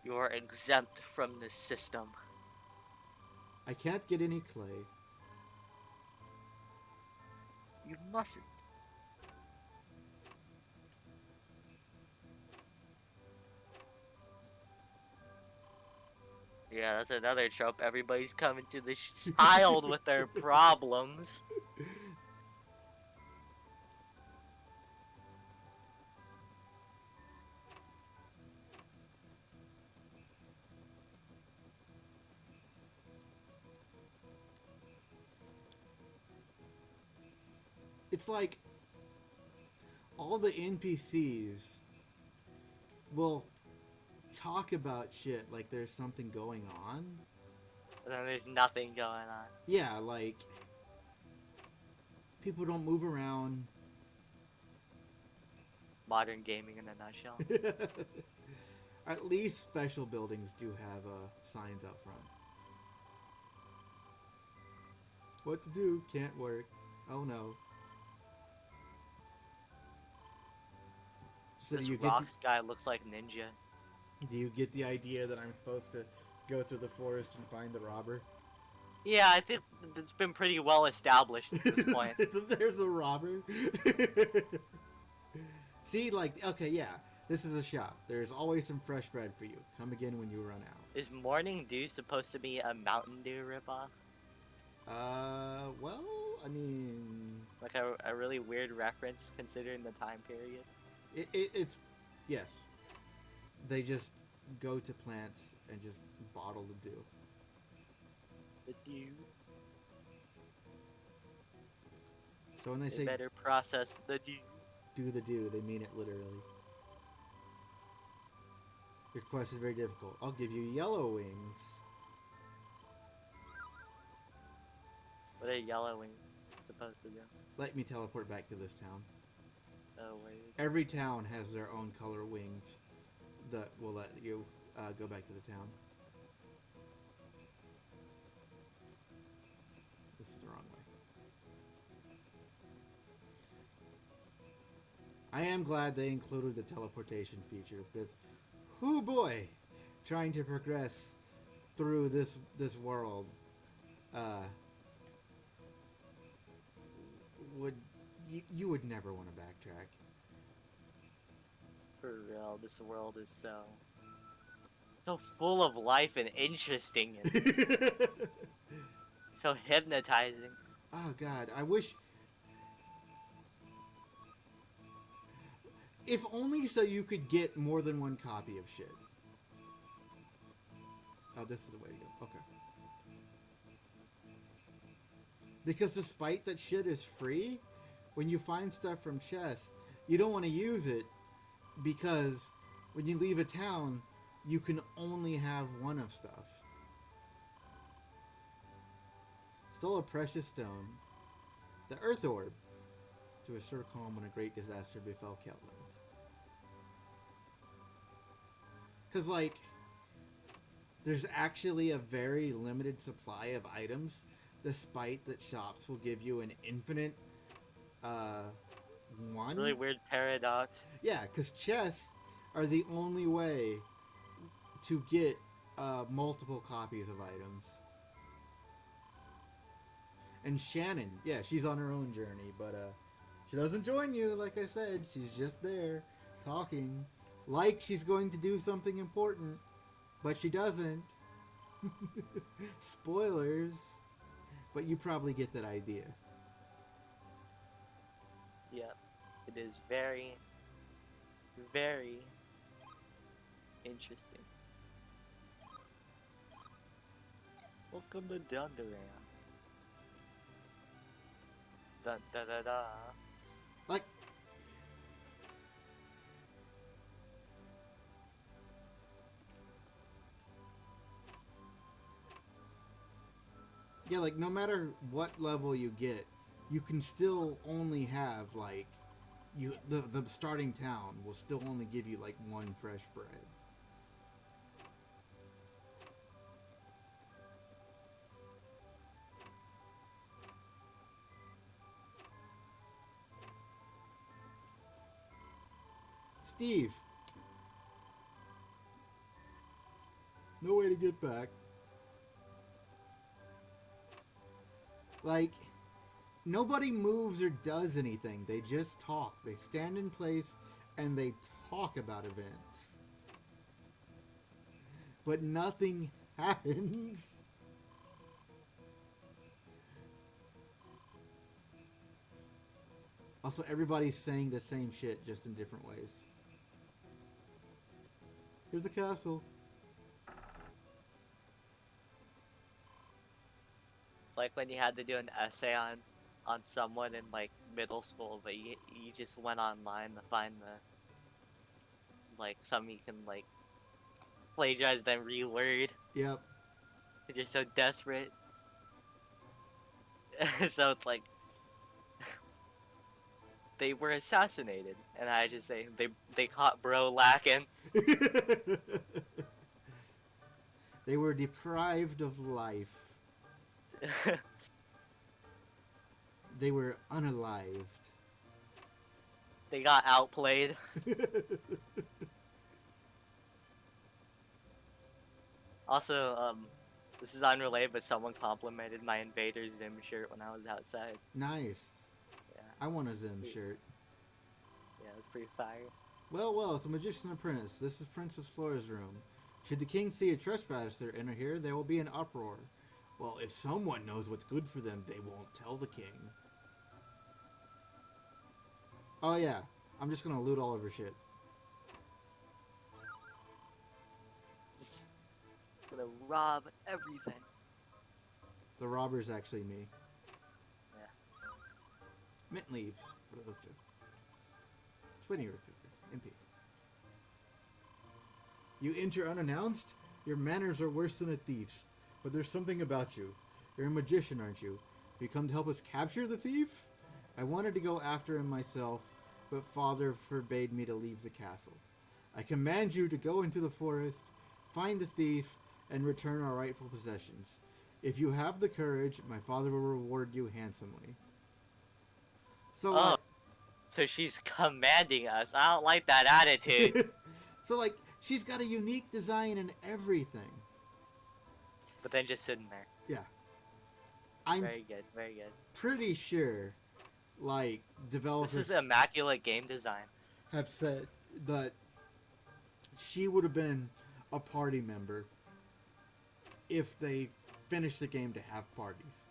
You are exempt from the system. I can't get any clay. You mustn't. Yeah, that's another trope. Everybody's coming to this child with their problems. It's like all the NPCs will talk about shit like there's something going on. And then there's nothing going on. Yeah, like people don't move around. Modern gaming in a nutshell. At least special buildings do have signs out front. What to do? Can't work. Oh no. So This rocks guy looks like Ninja. do you get the idea that I'm supposed to go through the forest and find the robber? Yeah, I think it's been pretty well established at this point. There's a robber. See, like, okay, yeah, this is a shop. There's always some fresh bread for you. Come again when you run out. Is Morning Dew supposed to be a Mountain Dew ripoff? Well, I mean, Like a really weird reference considering the time period? it's, yes. They just go to plants and just bottle the dew. The dew. So when they They say better process the dew. do the dew, they mean it literally. Your quest is very difficult. I'll give you yellow wings. What are yellow wings supposed to do? Let me teleport back to this town. Oh, wait. Every town has their own color wings. that will let you go back to the town. This is the wrong way. I am glad they included the teleportation feature because, whoo boy, trying to progress through this world uh, would you would never want to backtrack. For real, this world is so full of life and interesting and so hypnotizing. Oh God, I wish if only so you could get more than one copy of shit. Oh, this is the way to go. Okay. Because despite that shit is free, when you find stuff from chests, you don't want to use it because when you leave a town, you can only have one of stuff. Still a precious stone. The Earth Orb. To restore calm when a great disaster befell Keltland. Because, like, there's actually a very limited supply of items, despite that shops will give you an infinite Really one. weird paradox. Yeah, because chests are the only way to get multiple copies of items. And Shannon, yeah, she's on her own journey, but she doesn't join you, like I said. She's just there, talking, like she's going to do something important, but she doesn't. Spoilers. But you probably get that idea. Yeah, it is very, very interesting. Welcome to Dunderland. Dun da da da. Like, yeah, like no matter what level you get, you can still only have like the starting town will still only give you like one fresh bread. Steve, no way to get back. Like, nobody moves or does anything. They just talk. They stand in place and they talk about events. But nothing happens. Also, everybody's saying the same shit just in different ways. Here's a castle. It's like when you had to do an essay on someone in like middle school, but you just went online to find the like something you can like plagiarize then reword Yep. because you're so desperate. So it's like they were assassinated, and I just say they caught bro lacking. They were deprived of life. They were unalived. They got outplayed. Also, this is unrelated, but someone complimented my Invader Zim shirt when I was outside. Nice. Yeah, I want a Zim shirt. yeah, it was pretty fire. Well, well, it's a magician apprentice. This is Princess Flora's room. Should the king see a trespasser enter here, there will be an uproar. Well, if someone knows what's good for them, they won't tell the king. Oh yeah, I'm just gonna loot all of her shit. Just gonna rob everything. The robber's actually me. Yeah. Mint leaves. What are those two? Twinny recover. MP. You enter unannounced? Your manners are worse than a thief's. But there's something about you. You're a magician, aren't you? You come to help us capture the thief? I wanted to go after him myself, but father forbade me to leave the castle. I command you to go into the forest, find the thief, and return our rightful possessions. If you have the courage, my father will reward you handsomely. So, Oh, so she's commanding us. I don't like that attitude. so like, she's got a unique design and everything. But then just sitting there. Yeah, I'm Very good, very good. pretty sure, like, This is developers immaculate game design. have said that she would have been a party member if they finished the game to have parties.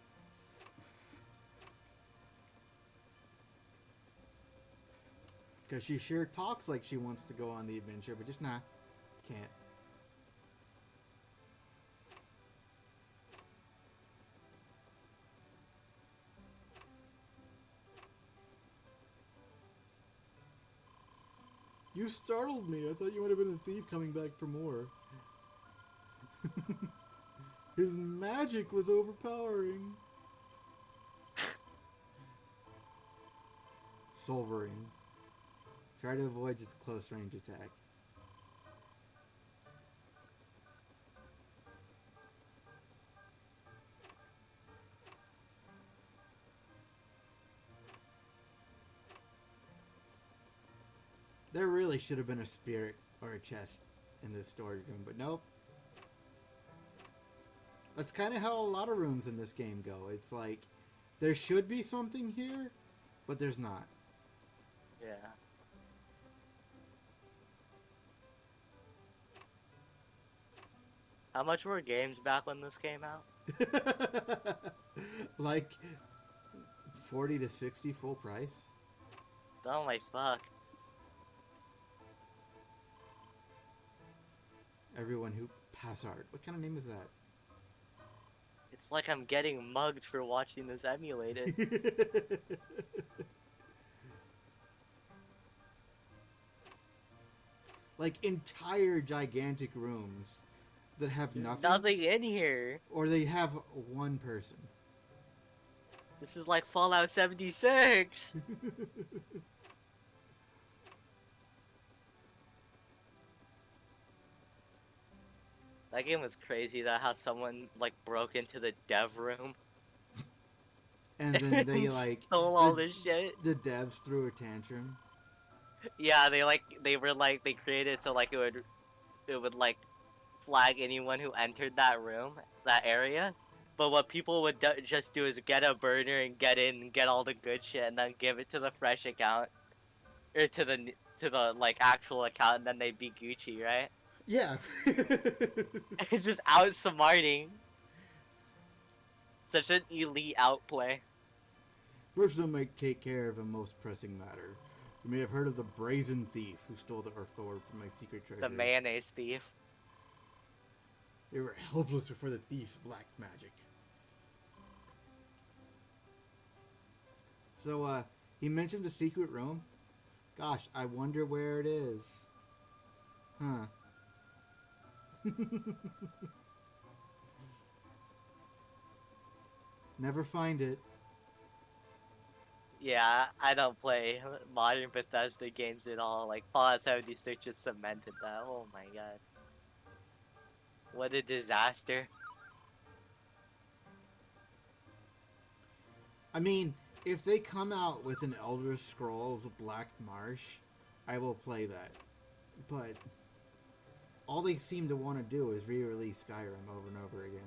Because she sure talks like she wants to go on the adventure, but just nah, can't. You startled me. I thought you might have been a thief coming back for more. His magic was overpowering. Solvering. Try to avoid its close range attack. There really should have been a spirit or a chest in this storage room, but nope. That's kind of how a lot of rooms in this game go. It's like, there should be something here, but there's not. Yeah. How much were games back when this came out? Like 40 to 60 full price. Oh my fuck. Everyone who pass art. What kind of name is that? It's like I'm getting mugged for watching this emulated. Like entire gigantic rooms that have There's nothing, nothing in here. or they have one person. This is like Fallout 76. That game was crazy. That how someone like broke into the dev room And then they and like stole all this shit. the devs threw a tantrum. Yeah, they created it so like it would like flag anyone who entered that room, that area. But what people would just do is get a burner and get in and get all the good shit and then give it to the fresh account or to the like actual account and then they'd be Gucci, right? Yeah. It's just outsmarting. Such an elite outplay. First, I might take care of a most pressing matter. You may have heard of the brazen thief who stole the Earth Orb from my secret The treasury. mayonnaise thief. They were helpless before the thief's black magic. So, he mentioned a secret room. Gosh, I wonder where it is. Huh. Never find it. Yeah, I don't play modern Bethesda games at all. Like Fallout 76 just cemented that. Oh my god. What a disaster. I mean, if they come out with an Elder Scrolls Black Marsh, I will play that. But all they seem to want to do is re-release Skyrim over and over again.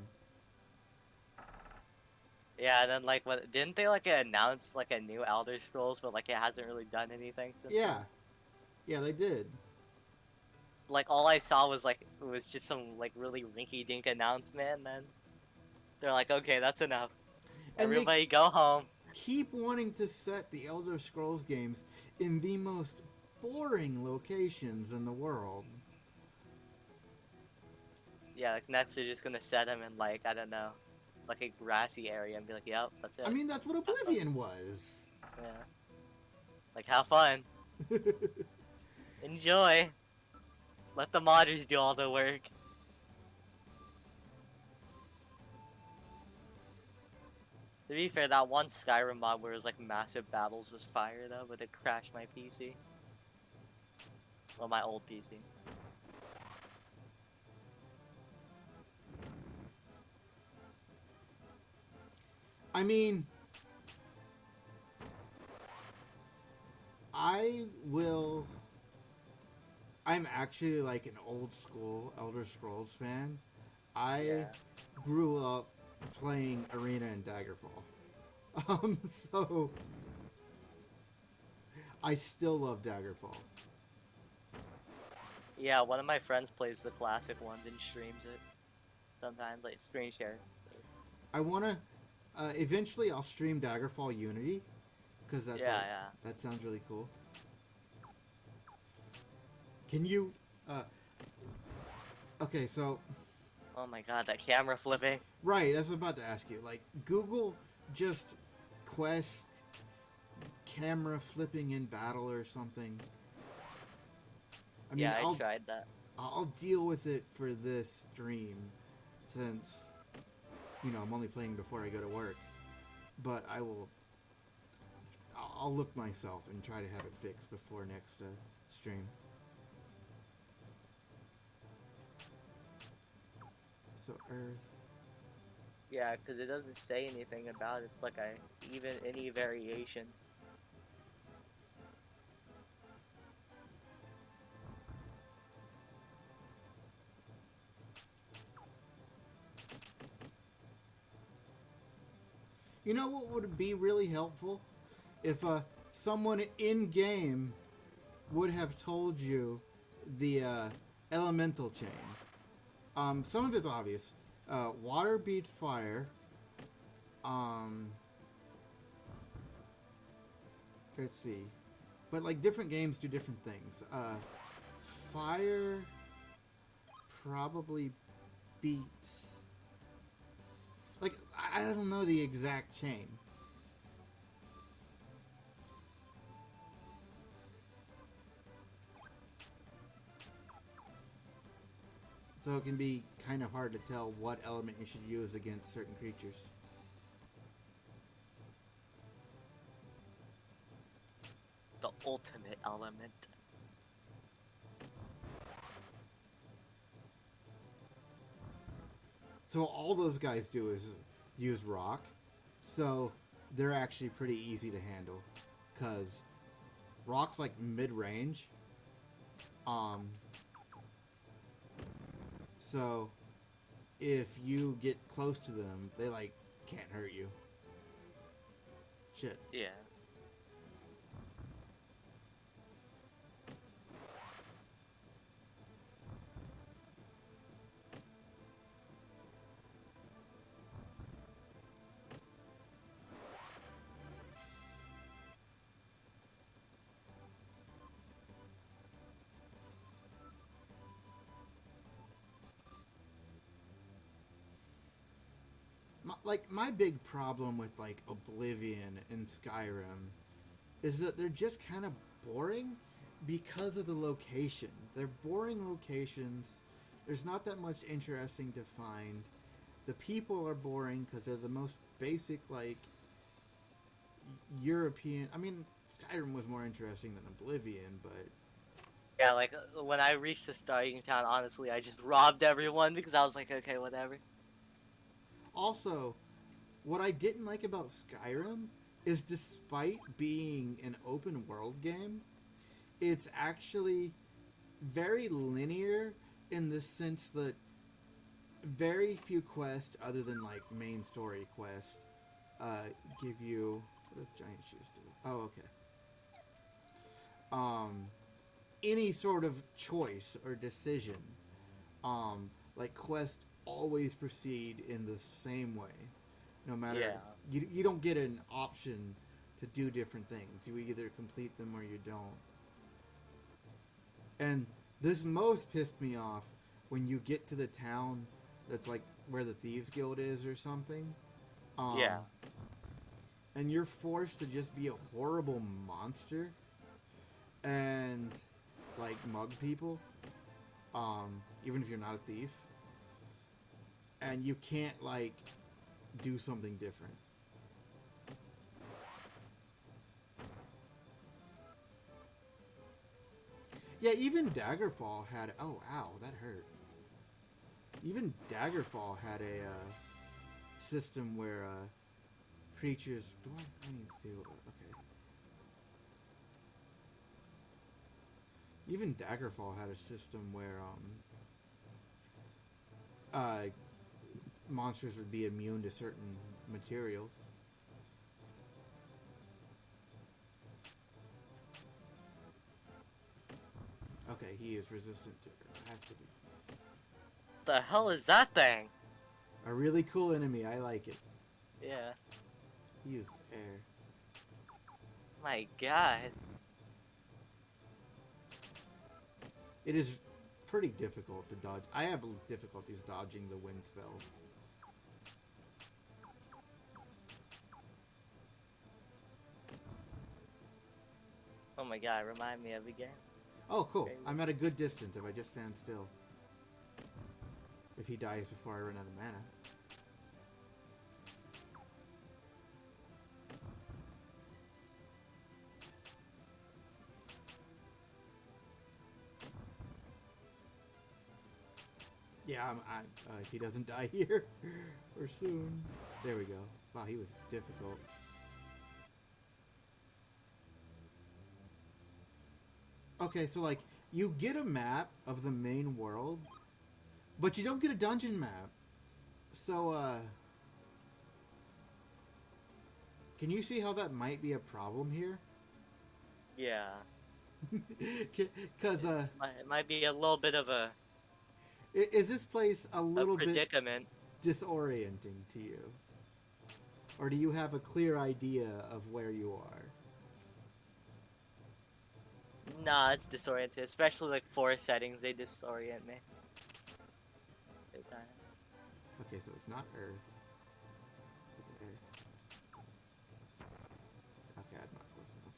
Yeah, and then like what didn't they like announce like a new Elder Scrolls, but like it hasn't really done anything since then? Yeah. Yeah, they did. Like all I saw was like it was just some like really rinky dink announcement and then they're like, okay, that's enough. And Everybody go home. keep wanting to set the Elder Scrolls games in the most boring locations in the world. Yeah, like next they're just gonna set them in like, I don't know, like a grassy area and be like, yep, that's it. I mean, that's what Oblivion was. Yeah. Like have fun. Enjoy. Let the modders do all the work. To be fair, that one Skyrim mod where it was like massive battles was fire though, but it crashed my PC. on my old PC. I mean, I will. I'm actually like an old school Elder Scrolls fan. I Yeah. grew up playing Arena and Daggerfall. So I still love Daggerfall. Yeah, one of my friends plays the classic ones and streams it sometimes, like screen share. I wanna. Eventually, I'll stream Daggerfall Unity because that's Yeah, like yeah. that sounds really cool. Can you? Uh, okay, so Oh my god, that camera flipping. right, I was about to ask you. Like Google just Quest camera flipping in battle or something. I mean, Yeah, I I'll tried that. I'll deal with it for this stream since I'm only playing before I go to work. But I'll look myself and try to have it fixed before next stream. So Earth. Yeah, because it doesn't say anything about it. It's like even any variations. You know what would be really helpful if someone in game would have told you the elemental chain. Some of it's obvious. Water beat fire. Um, let's see, but like different games do different things. Fire probably beats. Like I don't know the exact chain. So it can be kind of hard to tell what element you should use against certain creatures. The ultimate element. So all those guys do is use rock. So they're actually pretty easy to handle. Because rock's like mid range. Um, so if you get close to them, they like can't hurt you. Shit. Yeah. My big problem with like Oblivion and Skyrim is that they're just kind of boring because of the location. They're boring locations. There's not that much interesting to find. The people are boring because they're the most basic, like, European. I mean, Skyrim was more interesting than Oblivion, but Yeah, like when I reached the starting town, honestly, I just robbed everyone because I was like, okay, whatever. also, what I didn't like about Skyrim is despite being an open world game, it's actually very linear in the sense that very few quests, other than like main story quests, give you what do giant shoes do? Oh, okay. Um, any sort of choice or decision, like quests always proceed in the same way. No matter Yeah. you don't get an option to do different things. You either complete them or you don't. And this most pissed me off when you get to the town that's like where the Thieves Guild is or something. Yeah. Um, and you're forced to just be a horrible monster and like mug people, even if you're not a thief. And you can't like do something different. Yeah, even Daggerfall had. Oh, ow, that hurt. Even Daggerfall had a system where creatures. Do I need to? Okay. Even Daggerfall had a system where uh, monsters would be immune to certain materials. Okay, he is resistant to it. Has to be. The hell is that thing? A really cool enemy. I like it. Yeah. He used air. My god. It is pretty difficult to dodge. I have difficulties dodging the wind spells. Oh my god, remind me of a game. Oh, cool. Crazy. I'm at a good distance if I just stand still. If he dies before I run out of mana. Yeah, if he doesn't die here or soon. There we go. Wow, he was difficult. Okay, so like you get a map of the main world, but you don't get a dungeon map. So can you see how that might be a problem here? Yeah. Cuz It might be a little bit of is this place a a little bit predicament. disorienting to you? Or do you have a clear idea of where you are? Nah, it's disoriented. Especially like forest settings, they disorient me. Big time. Okay, so it's not Earth. It's air. Okay, I'm not close enough.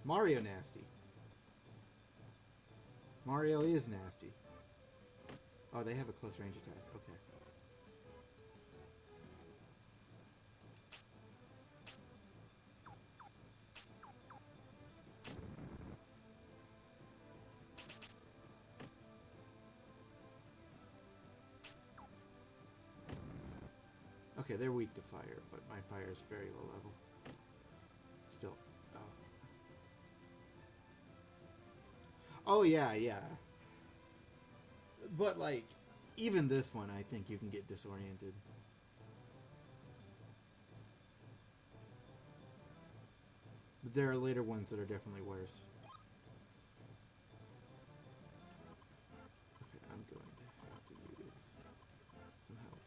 Mario nasty. Mario is nasty. Oh, they have a close range attack. Okay. Okay, they're weak to fire, but my fire is very low level. Still. Oh. Oh, yeah, yeah. But, like, even this one, I think you can get disoriented. But there are later ones that are definitely worse. Okay, I'm going to have to use some health.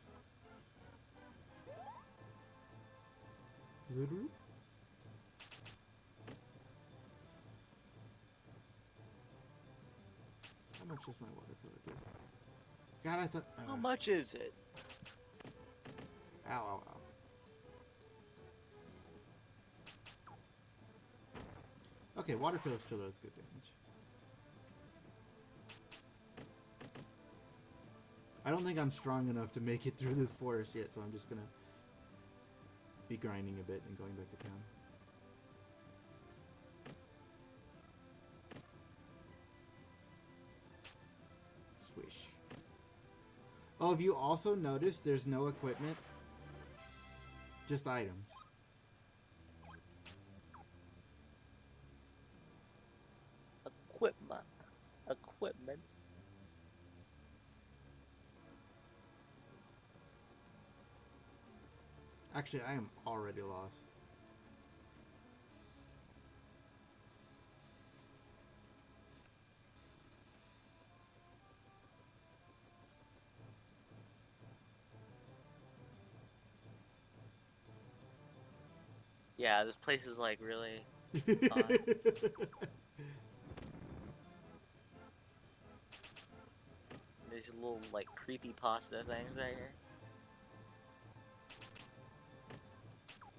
Literally? How much does my water pillar do? God, I thought. How much is it? Ow, ow, ow. Okay, water pillar still does good damage. I don't think I'm strong enough to make it through this forest yet, so I'm just gonna be grinding a bit and going back to town. Swish. Oh, have you also noticed there's no equipment? Just items. Equipment. Equipment. Actually, I am already lost. Yeah, this place is like really odd. These little like creepy pasta things right here.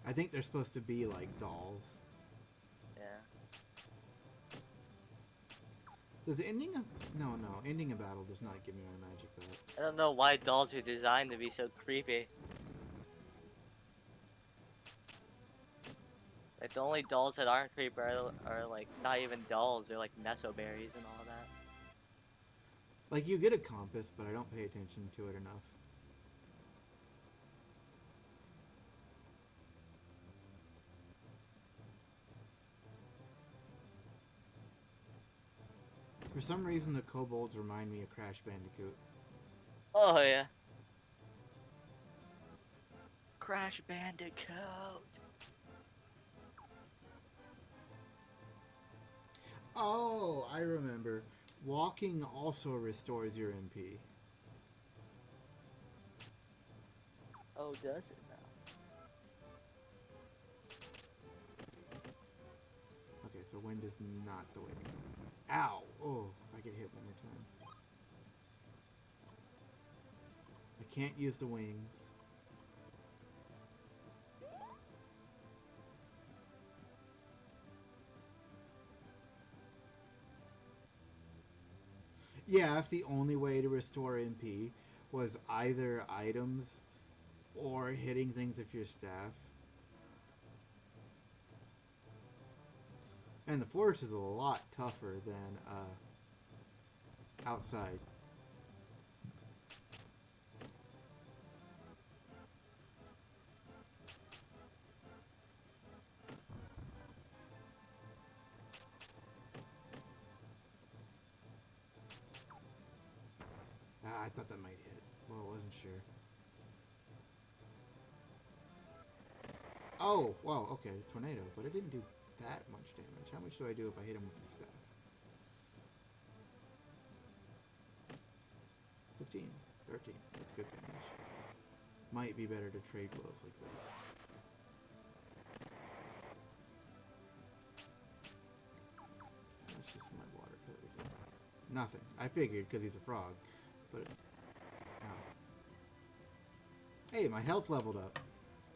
I think they're supposed to be like dolls. Yeah. Does the ending of... No, no. Ending a battle does not give me my magic back. I don't know why dolls are designed to be so creepy. Like the only dolls that aren't creepy are like not even dolls. They're like mesoberries and all that. Like, you get a compass, but I don't pay attention to it enough. For some reason, the kobolds remind me of Crash Bandicoot. Oh yeah, Crash Bandicoot. Oh, I remember. Walking also restores your MP. Oh, does it now? Okay, so wind is not the way to go. Ow! Oh, if I get hit one more time. I can't use the wings. Yeah, if the only way to restore MP was either items or hitting things with your staff. And the forest is a lot tougher than outside. I thought that might hit. Well, I wasn't sure. Oh, wow, okay, tornado, but it didn't do that much damage. How much do I do if I hit him with the staff? 15, 13. That's good damage. Might be better to trade blows like this. That's just my water pillar do. Nothing. I figured because he's a frog, but ow. Hey, my health leveled up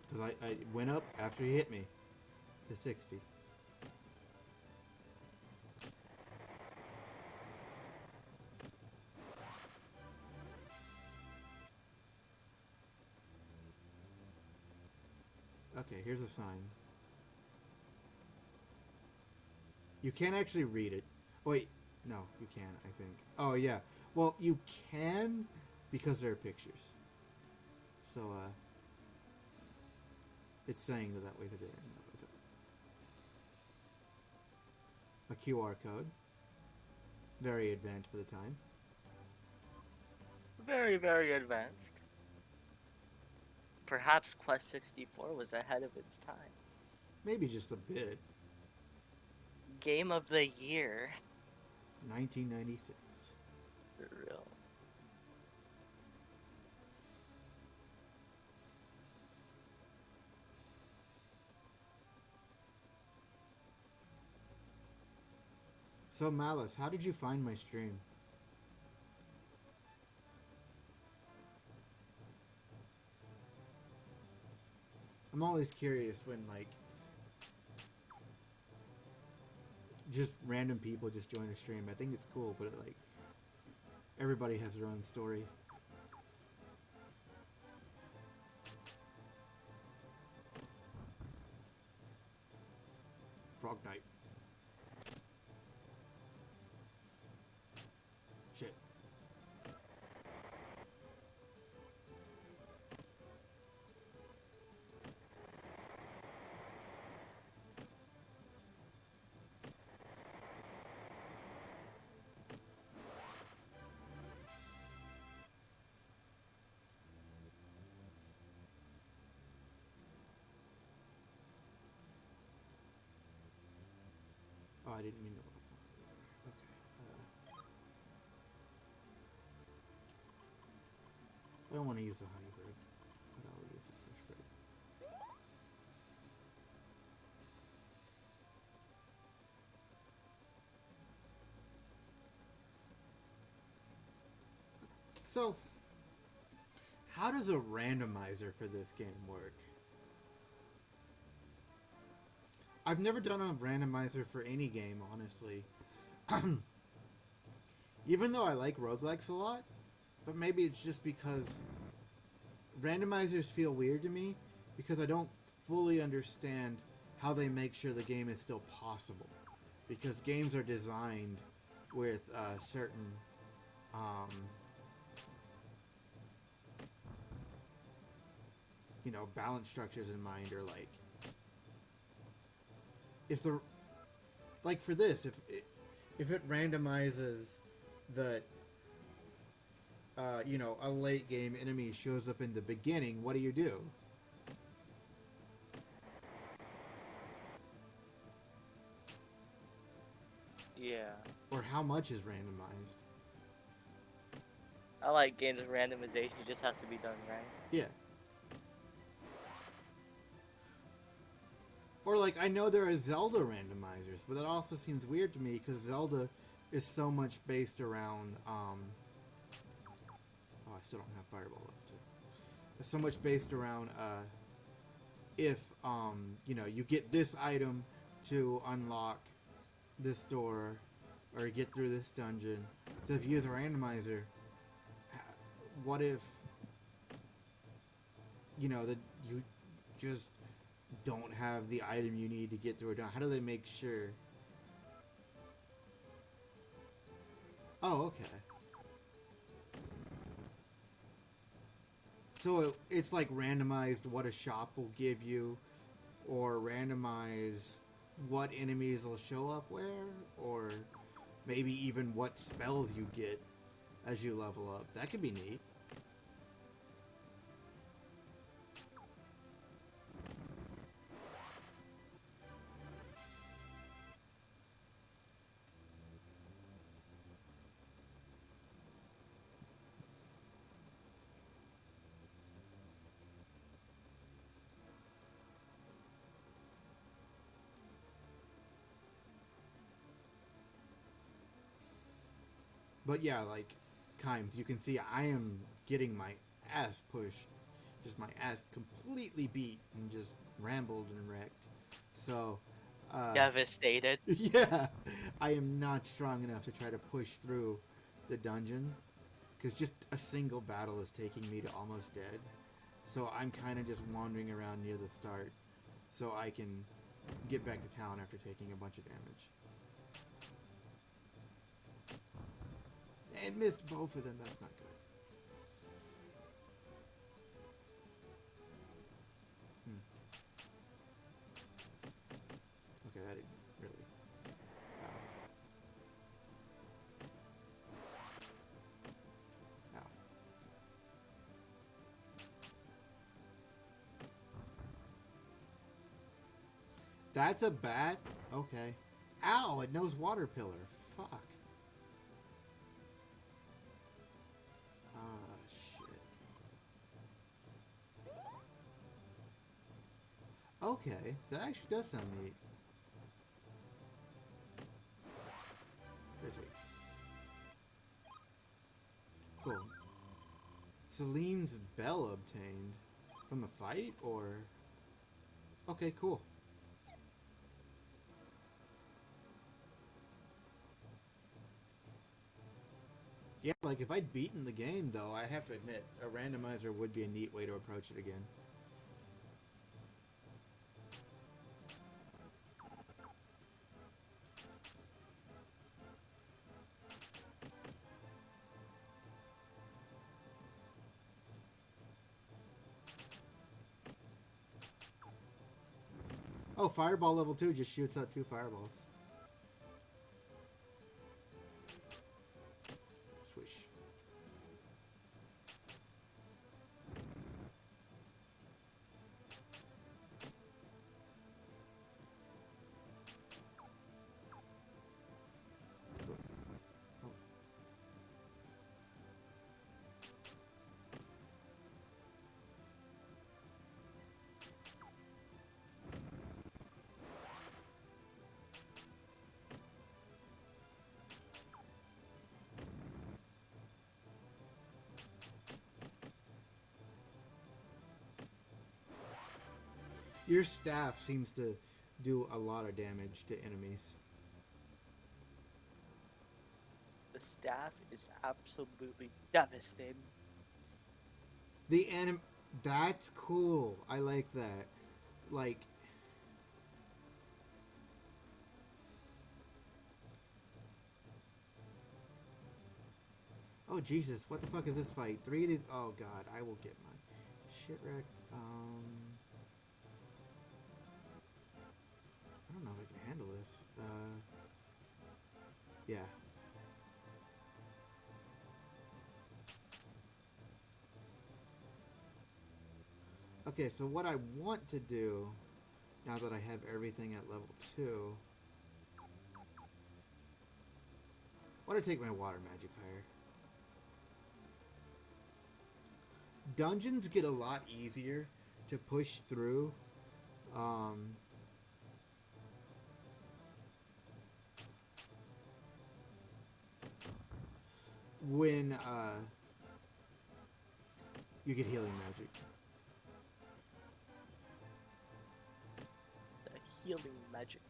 because I went up after he hit me to 60. Okay, here's a sign. You can't actually read it. Wait, no, you can, I think. Oh, yeah. Well, you can because there are pictures. So, it's saying that way to do it. And that was it. A QR code. Very advanced for the time. Very, very advanced. Perhaps Quest 64 was ahead of its time. Maybe just a bit. Game of the year. 1996. For real. So, Malice, how did you find my stream? I'm always curious when, like, just random people just join a stream. I think it's cool, but, like, everybody has their own story. Frog Knight. Shit. Oh, I didn't mean to walk on the other. Okay. I don't want to use the honey bird, but I'll use the fresh bird. So, how does a randomizer for this game work? I've never done a randomizer for any game, honestly. Even though I like roguelikes a lot, but maybe it's just because randomizers feel weird to me because I don't fully understand how they make sure the game is still possible, because games are designed with certain um, balance structures in mind, or like if the like for this, if it randomizes that a late game enemy shows up in the beginning, what do you do? Yeah. Or how much is randomized? I like games with randomization. It just has to be done right. Yeah. Or like I know there are Zelda randomizers, but that also seems weird to me because Zelda is so much based around. Oh, I still don't have Fireball left too. It's so much based around if you get this item to unlock this door or get through this dungeon. So if you use a randomizer, what if that you just don't have the item you need to get through it? How do they make sure? Oh, okay. So it's like randomized what a shop will give you, or randomized what enemies will show up where, or maybe even what spells you get as you level up. That could be neat. But yeah, like Kimes, you can see I am getting my ass pushed, just my ass completely beat and just rambled and wrecked. So, Devastated. yeah, I am not strong enough to try to push through the dungeon because just a single battle is taking me to almost dead. So I'm kind of just wandering around near the start so I can get back to town after taking a bunch of damage. And missed both of them. That's not good. Hmm. Okay, that didn't really. Ow. Ow. That's a bat? Okay. Ow, it knows water pillar. Fuck. Ah, shit. Okay, that actually does sound neat. There's sweet. Cool. Celine's bell obtained. From the fight, or? Okay, cool. Yeah, like if I'd beaten the game, though, I have to admit, a randomizer would be a neat way to approach it again. Oh, Fireball level 2 just shoots out 2 fireballs. Swish. Oh. Your staff seems to do a lot of damage to enemies. The staff is absolutely devastating. The anim. That's cool. I like that. Like, Oh Jesus! What the fuck is this fight? Three of these. Oh God! I will get my shit wrecked. I don't know if I can handle this. Yeah. Okay, so what I want to do now that I have everything at level 2, I want to take my water magic higher. Dungeons get a lot easier to push through. Um, when you get healing magic. The healing magic.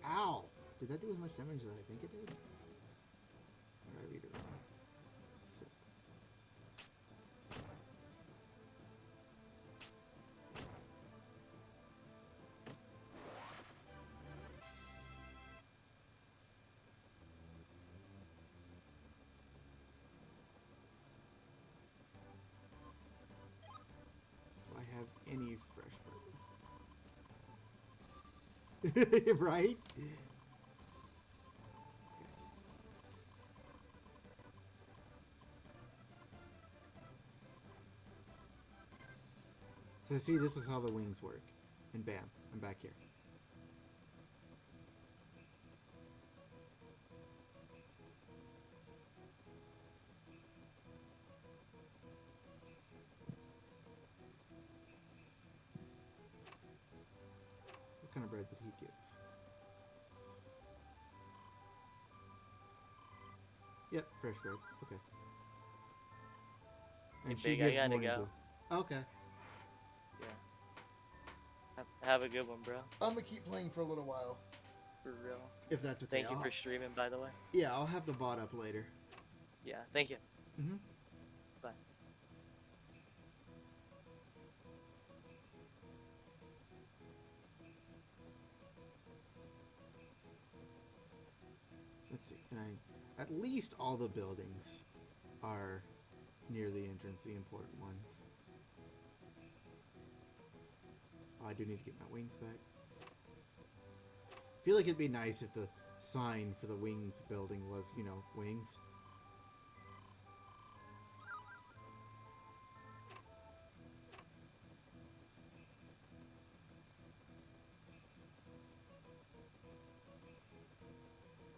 Ow! Did that do as much damage as I think it did? Or did I read it wrong? 6. Do I have any fresh blood left? Right? Okay. So see, this is how the wings work. And bam, I'm back here. What kind of bread did he give? Yep, fresh bread. Okay. Hey, And she Big, I gives gotta morning go. dew. Okay. Yeah. Have a good one, bro. I'm gonna keep playing for a little while. For real. If that's okay. Thank you for streaming, by the way. Yeah, I'll have the VOD up later. Yeah, thank you. Mm-hmm. Bye. Let's see. And at least all the buildings are near the entrance, the important ones. Oh, I do need to get my wings back. I feel like it'd be nice if the sign for the wings building was, wings.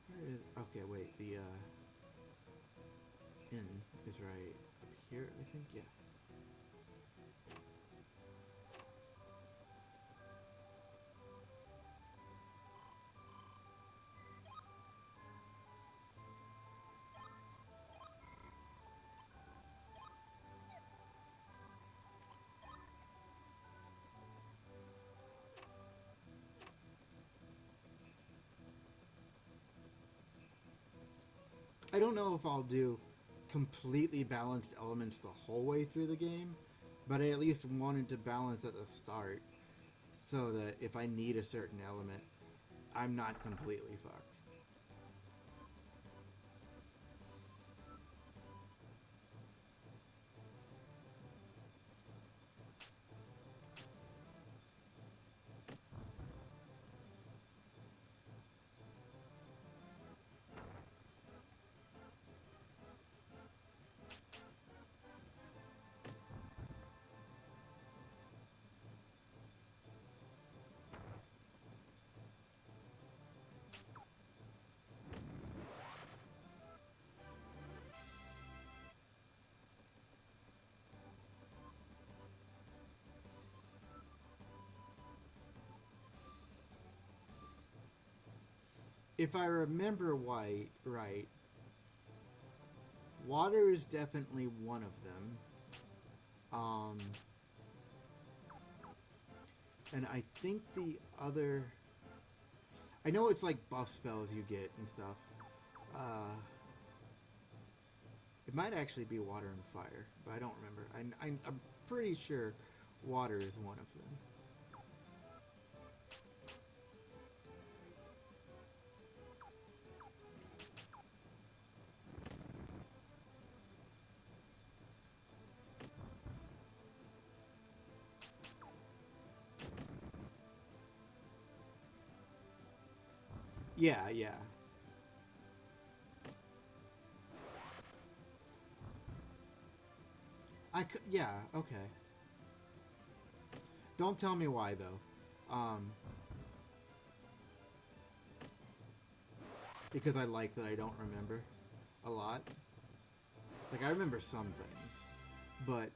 Where is... Okay, wait. The inn is right up here, I think. Yeah. I don't know if I'll do completely balanced elements the whole way through the game, but I at least wanted to balance at the start so that if I need a certain element, I'm not completely fucked. If I remember right, water is definitely one of them. Um, and I think the other... I know it's like buff spells you get and stuff. It might actually be water and fire, but I don't remember. I'm pretty sure Water is one of them. Yeah, yeah. Yeah, okay. Don't tell me why though. Um, because I like that I don't remember a lot. Like I remember some things, but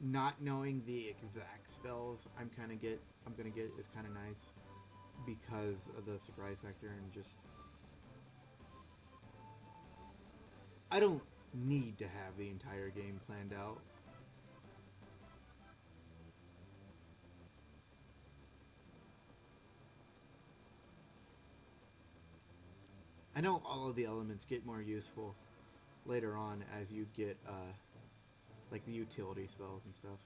not knowing the exact spells I'm gonna get is kind of nice because of the surprise factor and just I don't need to have the entire game planned out. I know all of the elements get more useful later on as you get like the utility spells and stuff.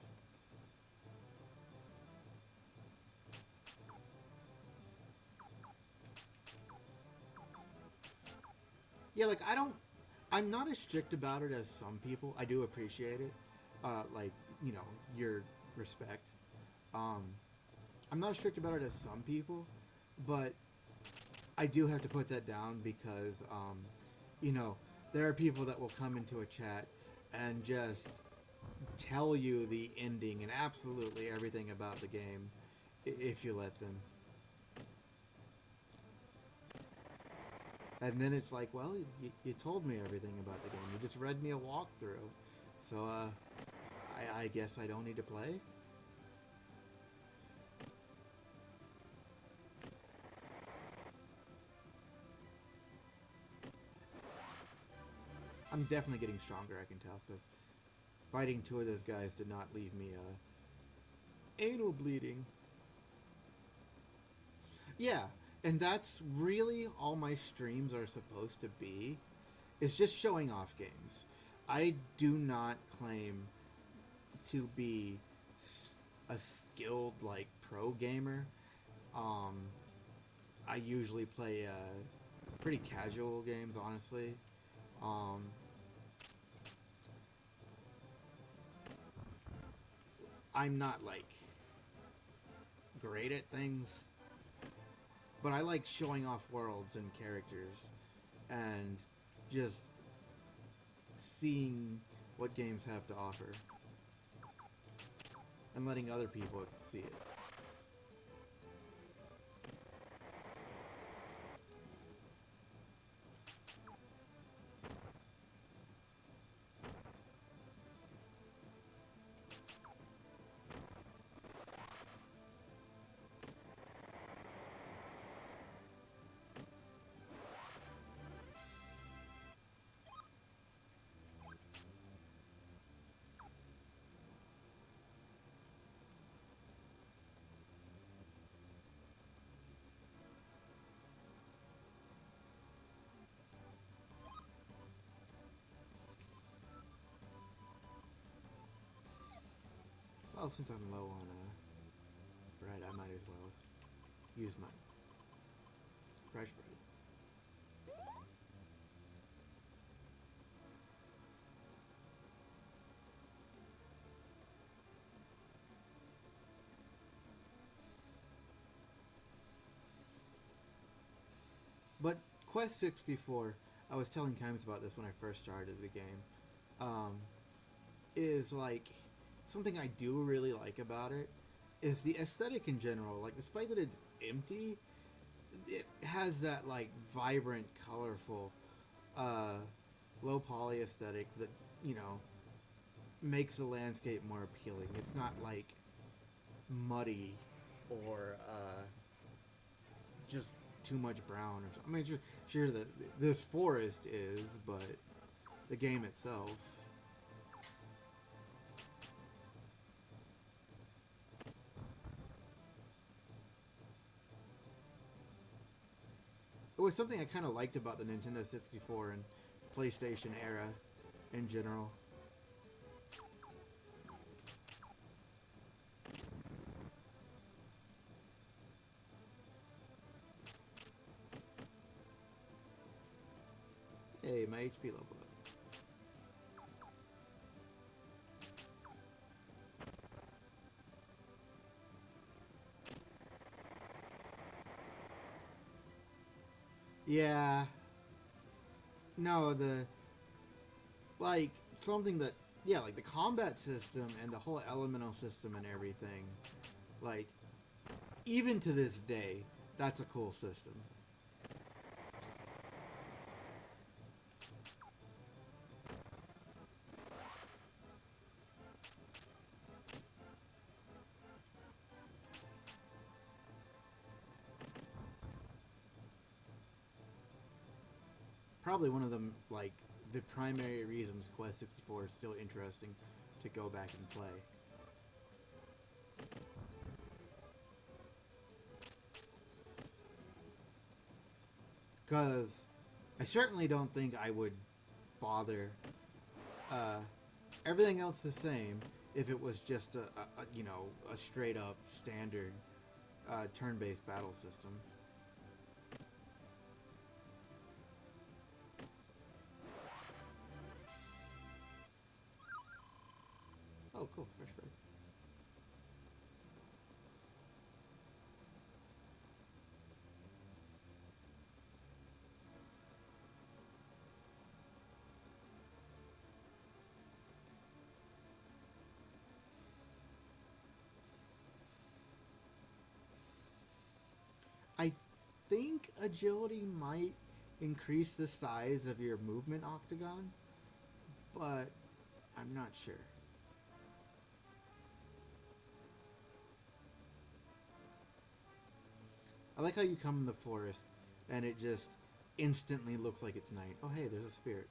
Yeah, like I'm not as strict about it as some people. I do appreciate it. Like, you know, your respect. Um, I'm not as strict about it as some people, but I do have to put that down because, you know, there are people that will come into a chat and just tell you the ending and absolutely everything about the game if you let them. And then it's like, well, you told me everything about the game. You just read me a walkthrough. So, I guess I don't need to play? I'm definitely getting stronger, I can tell, because fighting two of those guys did not leave me anal bleeding. Yeah, and that's really all my streams are supposed to be. It's just showing off games. I do not claim to be a skilled like pro gamer. Um, I usually play pretty casual games, honestly. Um, I'm not like great at things, but I like showing off worlds and characters and just seeing what games have to offer and letting other people see it. Well, since I'm low on bread, I might as well use my fresh bread. But Quest 64, I was telling Kimes about this when I first started the game, um, is like something I do really like about it is the aesthetic in general. Like, despite that it's empty, it has that like vibrant, colorful, uh, low poly aesthetic that you know makes the landscape more appealing. It's not like muddy or just too much brown or something. I mean, sure that this forest is, but the game itself. It was something I kind of liked about the Nintendo 64 and PlayStation era in general. Hey, my HP leveled up. Yeah. No, the like something that yeah, like the combat system and the whole elemental system and everything. Like even to this day, that's a cool system. Probably one of them like the primary reasons Quest 64 is still interesting to go back and play. Because I certainly don't think I would bother. Uh, Everything else the same if it was just a straight up standard turn based battle system. Oh, cool, fresh bird. I think agility might increase the size of your movement octagon, but I'm not sure. I like how you come in the forest and it just instantly looks like it's night. Oh, hey, there's a spirit.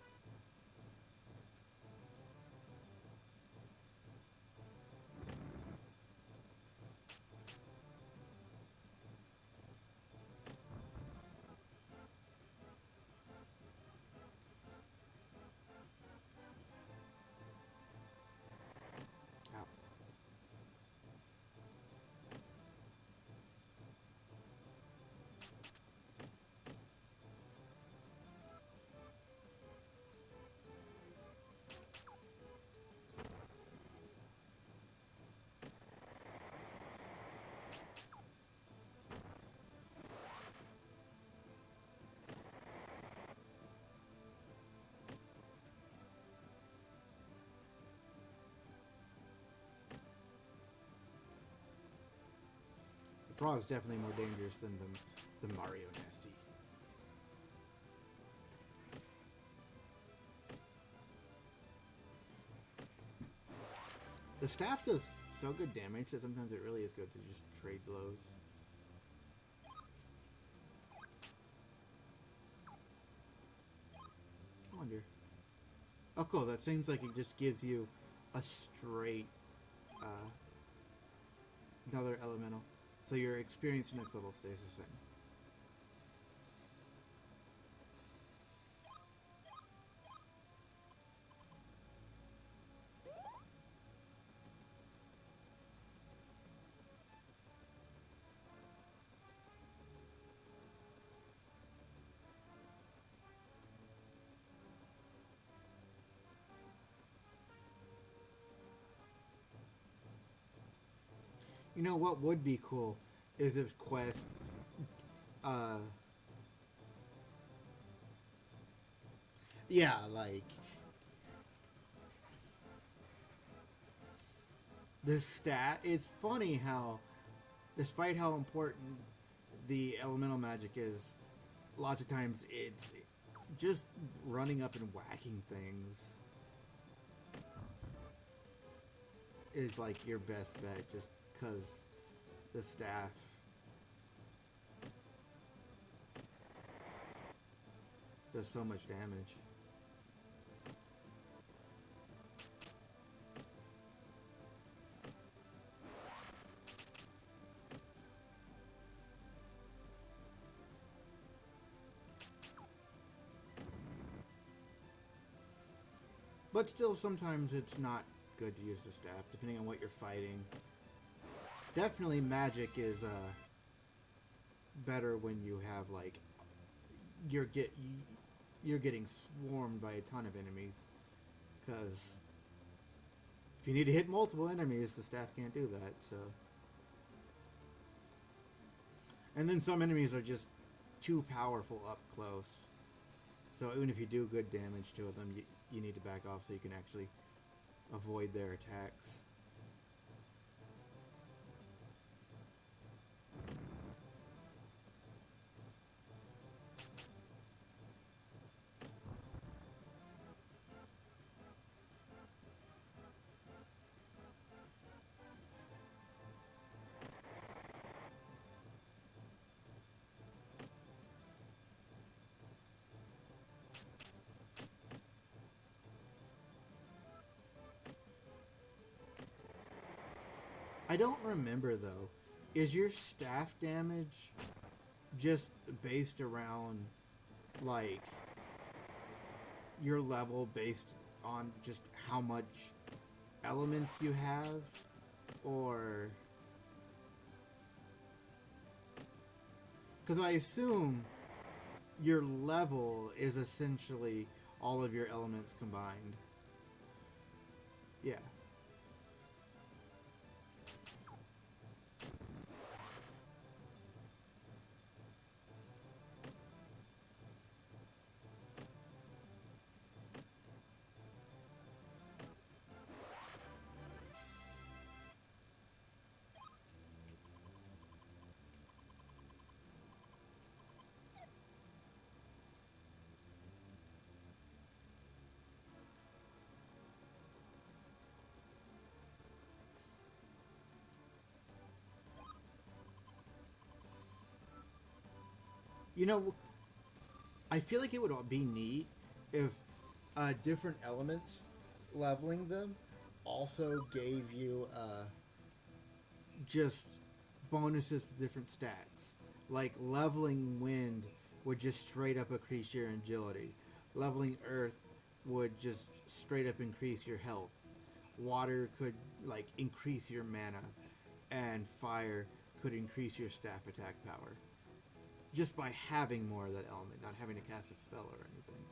Ow. The frog's definitely more dangerous than the Mario Nasty. The staff does so good damage that sometimes it really is good to just trade blows. I wonder. Oh, cool. That seems like it just gives you a straight uh, another elemental, so your experience next level stays the same. You know what would be cool is if Quest, uh, yeah, like the stat. It's funny how, despite how important the elemental magic is, lots of times it's just running up and whacking things is like your best bet, just because the staff does so much damage. But still, sometimes it's not good to use the staff, depending on what you're fighting. Definitely, magic is better when you have like you're get you're getting swarmed by a ton of enemies. Because if you need to hit multiple enemies, the staff can't do that. So, and then some enemies are just too powerful up close. So even if you do good damage to them, you need to back off so you can actually avoid their attacks. I don't remember though. Is your staff damage just based around like your level based on just how much elements you have, or because I assume your level is essentially all of your elements combined. Yeah. You know, I feel like it would be neat if different elements, leveling them, also gave you just bonuses to different stats. Like leveling wind would just straight up increase your agility. Leveling earth would just straight up increase your health. Water could like increase your mana, and fire could increase your staff attack power. Just by having more of that element, not having to cast a spell or anything.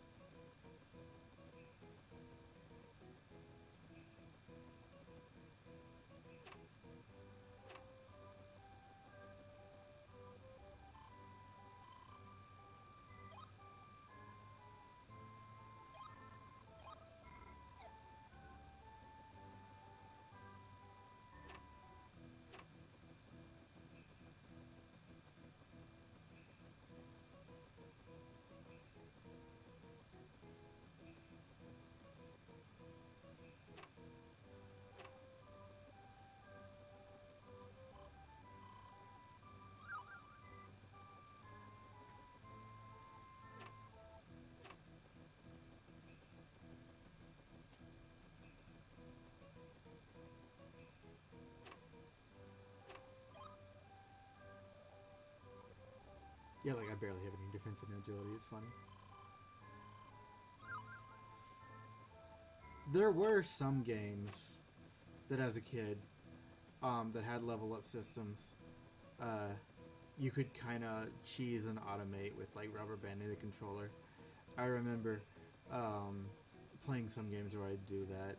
Yeah, like I barely have any defense and agility. It's funny. There were some games that, as a kid, that had level up systems. Uh, you could kind of cheese and automate with like rubber banding the controller. I remember um, playing some games where I'd do that.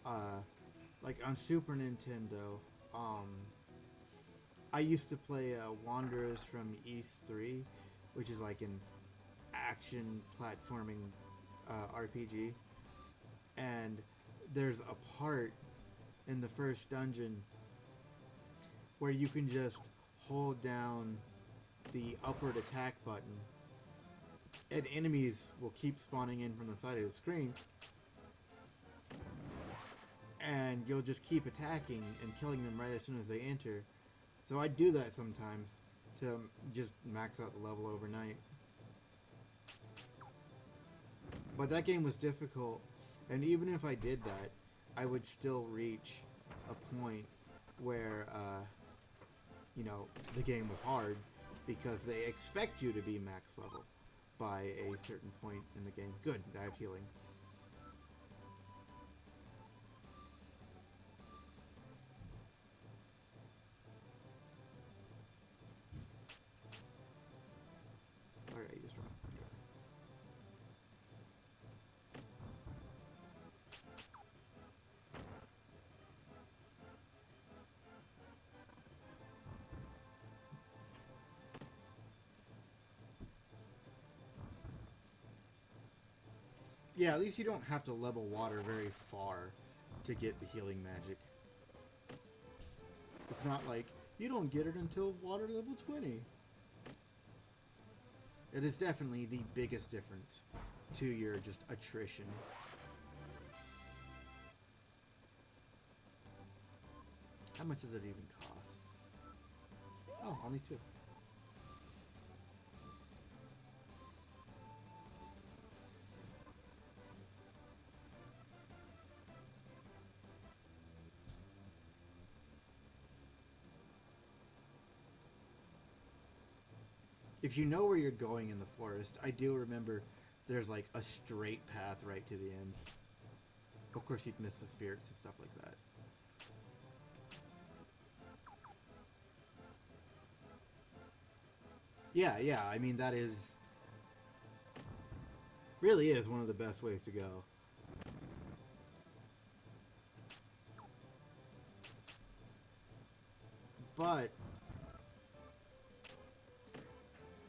Uh, like on Super Nintendo, um, I used to play Wanderers from East 3, which is like an action platforming RPG. And there's a part in the first dungeon where you can just hold down the upward attack button, and enemies will keep spawning in from the side of the screen, and you'll just keep attacking and killing them right as soon as they enter. So I do that sometimes to just max out the level overnight. But that game was difficult, and even if I did that, I would still reach a point where, the game was hard because they expect you to be max level by a certain point in the game. Good, I have healing. Alright, just run. Yeah, at least you don't have to level water very far to get the healing magic. It's not like you don't get it until water level 20. It is definitely the biggest difference to your just attrition. How much does it even cost? Oh, only 2. If you know where you're going in the forest, I do remember there's like a straight path right to the end. Of course, you'd miss the spirits and stuff like that. Yeah, yeah. I mean, that is really is one of the best ways to go. But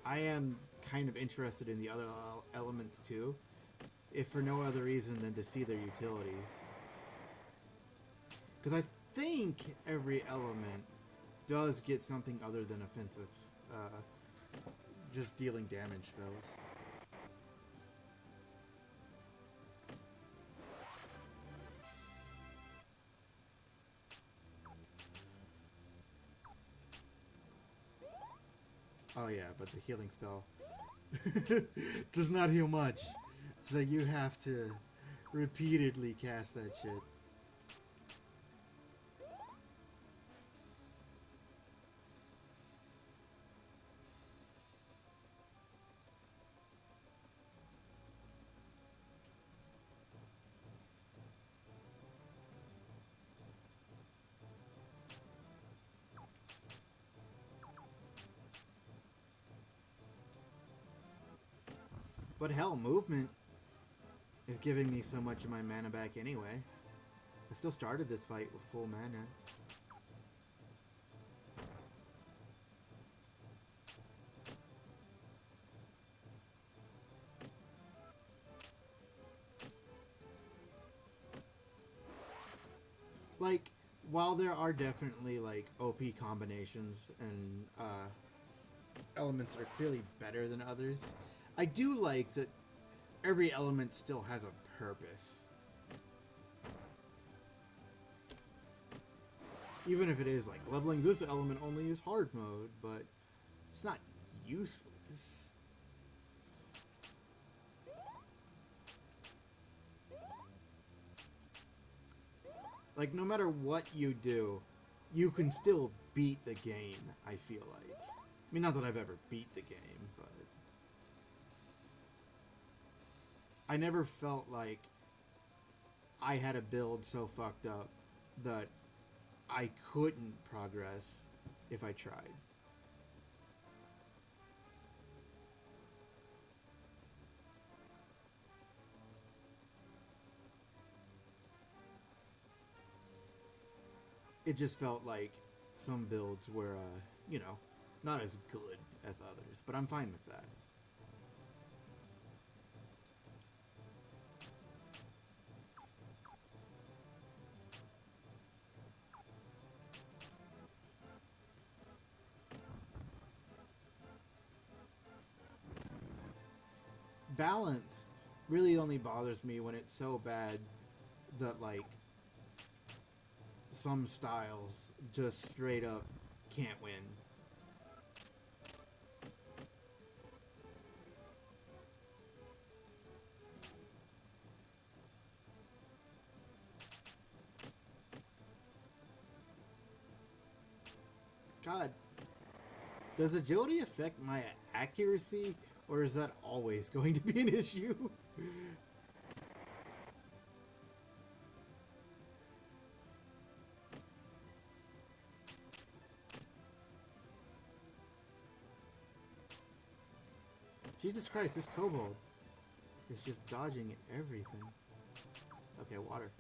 I am kind of interested in the other elements too, if for no other reason than to see their utilities. Because I think every element does get something other than offensive, uh, just dealing damage spells. Oh yeah, but the healing spell does not heal much, so you have to repeatedly cast that shit. But hell, movement is giving me so much of my mana back anyway. I still started this fight with full mana. Like, while there are definitely like OP combinations and elements that are clearly better than others, I do like that every element still has a purpose. Even if it is like leveling this element only is hard mode, but it's not useless. Like, no matter what you do, you can still beat the game, I feel like. I mean, not that I've ever beat the game, but I never felt like I had a build so fucked up that I couldn't progress if I tried. It just felt like some builds were, not as good as others, but I'm fine with that. Balance really only bothers me when it's so bad that, like, some styles just straight up can't win. God, does agility affect my accuracy, or is that always going to be an issue? Jesus Christ, this kobold is just dodging everything. Okay, water.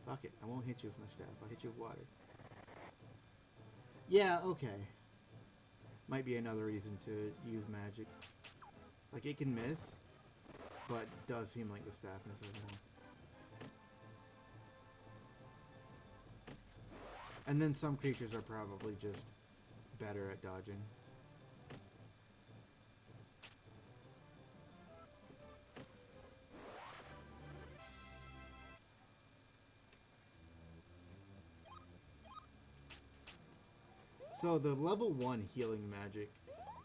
Fuck it, I won't hit you with my staff. I'll hit you with water. Yeah, okay. Might be another reason to use magic. Like, it can miss, but does seem like the staffness is more. And then some creatures are probably just better at dodging. So the level 1 healing magic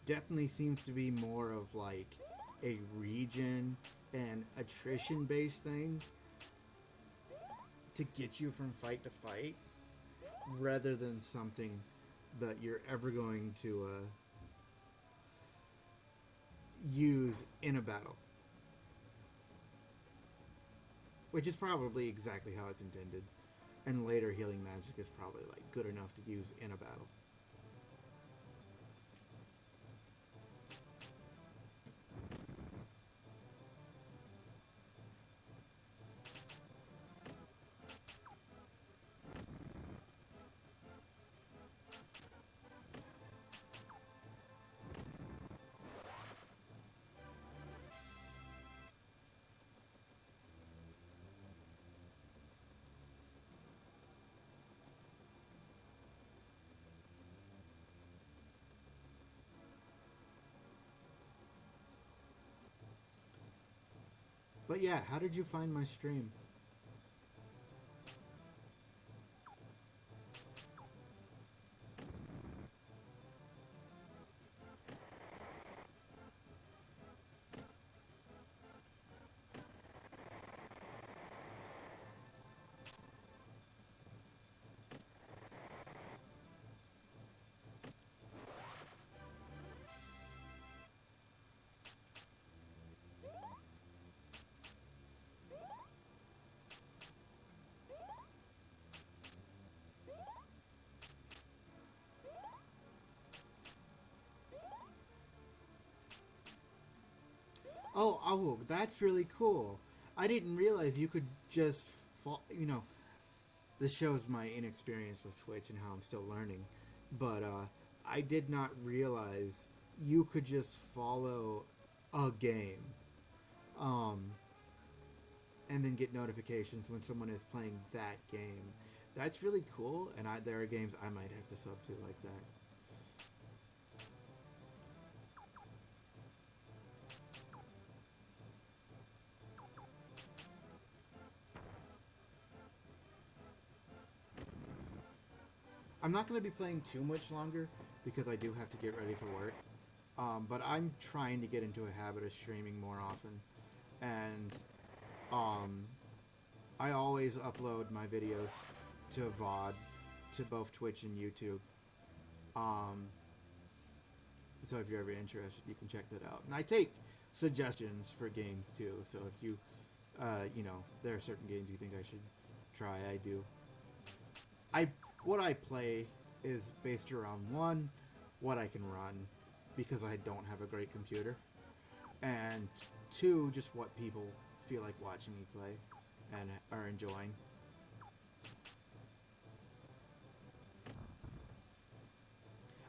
definitely seems to be more of like a region and attrition based thing to get you from fight to fight rather than something that you're ever going to use in a battle. Which is probably exactly how it's intended. And later healing magic is probably like good enough to use in a battle. But yeah, how did you find my stream? Oh, that's really cool. I didn't realize you could just this shows my inexperience with Twitch and how I'm still learning. But I did not realize you could just follow a game um, and then get notifications when someone is playing that game. That's really cool, and there are games I might have to sub to like that. I'm not going to be playing too much longer because I do have to get ready for work. But I'm trying to get into a habit of streaming more often, and um, I always upload my videos to VOD, to both Twitch and YouTube. Um, so if you're ever interested, you can check that out. And I take suggestions for games too. So if you, there are certain games you think I should try, I do. What I play is based around one, what I can run, because I don't have a great computer, and two, just what people feel like watching me play and are enjoying.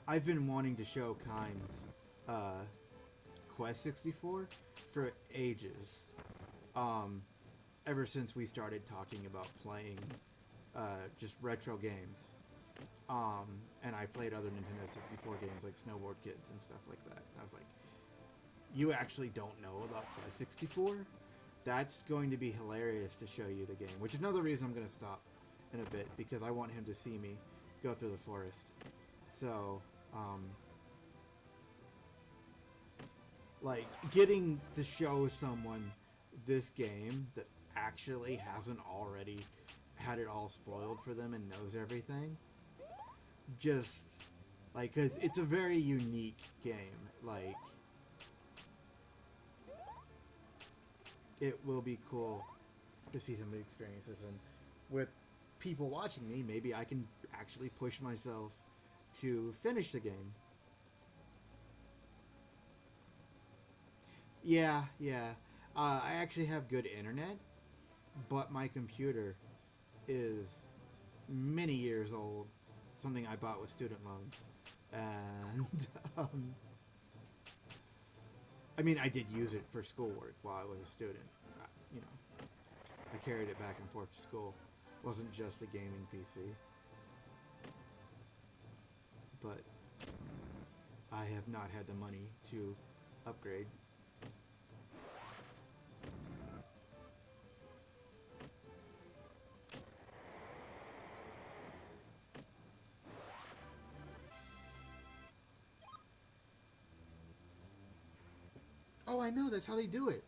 I've been wanting to show Kind's Quest 64 for ages. Um, Ever since we started talking about playing just retro games. And I played other Nintendo 64 games like Snowboard Kids and stuff like that. And I was like, you actually don't know about Quest 64? That's going to be hilarious to show you the game. Which is another reason I'm going to stop in a bit, because I want him to see me go through the forest. So, like, getting to show someone this game that actually hasn't already had it all spoiled for them and knows everything, just like, it's a very unique game. Like, it will be cool to see some of the experiences, and with people watching me, maybe I can actually push myself to finish the game. Yeah. I actually have good internet, but my computer is many years old. Something I bought with student loans, and I mean, I did use it for schoolwork while I was a student. You know, I carried it back and forth to school. It wasn't just a gaming PC, but I have not had the money to upgrade. Oh, I know, that's how they do it.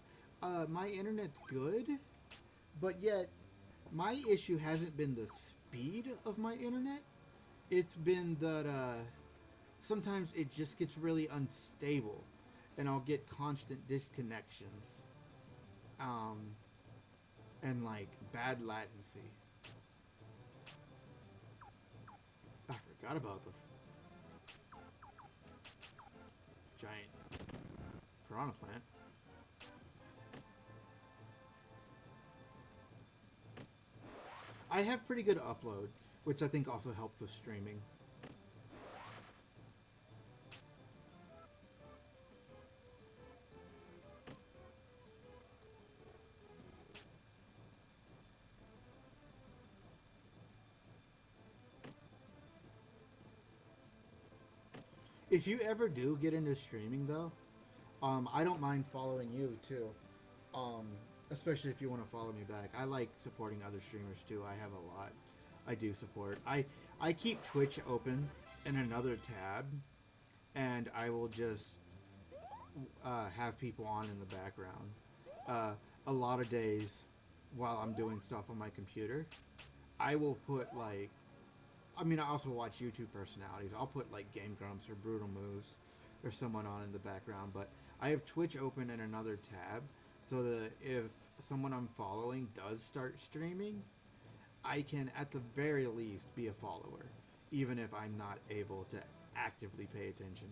My internet's good, but yet my issue hasn't been the speed of my internet. It's been that sometimes it just gets really unstable, and I'll get constant disconnections, um, and like bad latency. I forgot about the giant piranha plant. I have pretty good upload, which I think also helps with streaming. If you ever do get into streaming, though, I don't mind following you too. Um, Especially if you want to follow me back. I like supporting other streamers too. I have a lot. I do support. I keep Twitch open in another tab, and I will just have people on in the background. A lot of days, while I'm doing stuff on my computer, I will put like. I mean, I also watch YouTube personalities. I'll put like Game Grumps or Brutal Moose or someone on in the background, but I have Twitch open in another tab so that if someone I'm following does start streaming, I can at the very least be a follower, even if I'm not able to actively pay attention.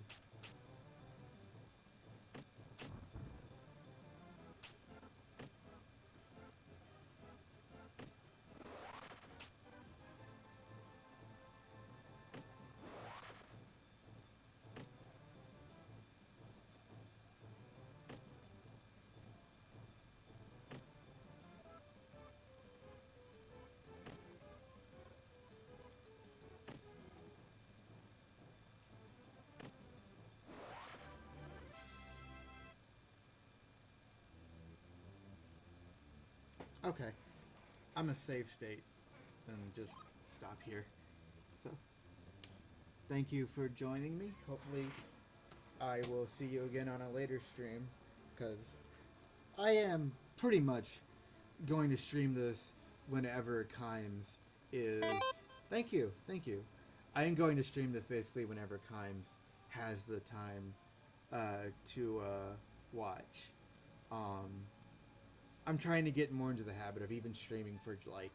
Okay, I'm a save state and just stop here. So, thank you for joining me. Hopefully, I will see you again on a later stream because I am pretty much going to stream this whenever Kimes is. Thank you, thank you. I am going to stream this basically whenever Kimes has the time to watch. Um, I'm trying to get more into the habit of even streaming for like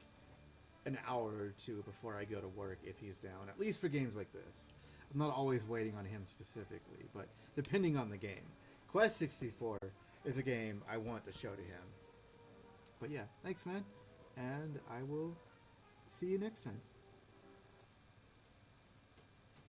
an hour or two before I go to work if he's down, at least for games like this. I'm not always waiting on him specifically, but depending on the game. Quest 64 is a game I want to show to him. But yeah, thanks, man. And I will see you next time.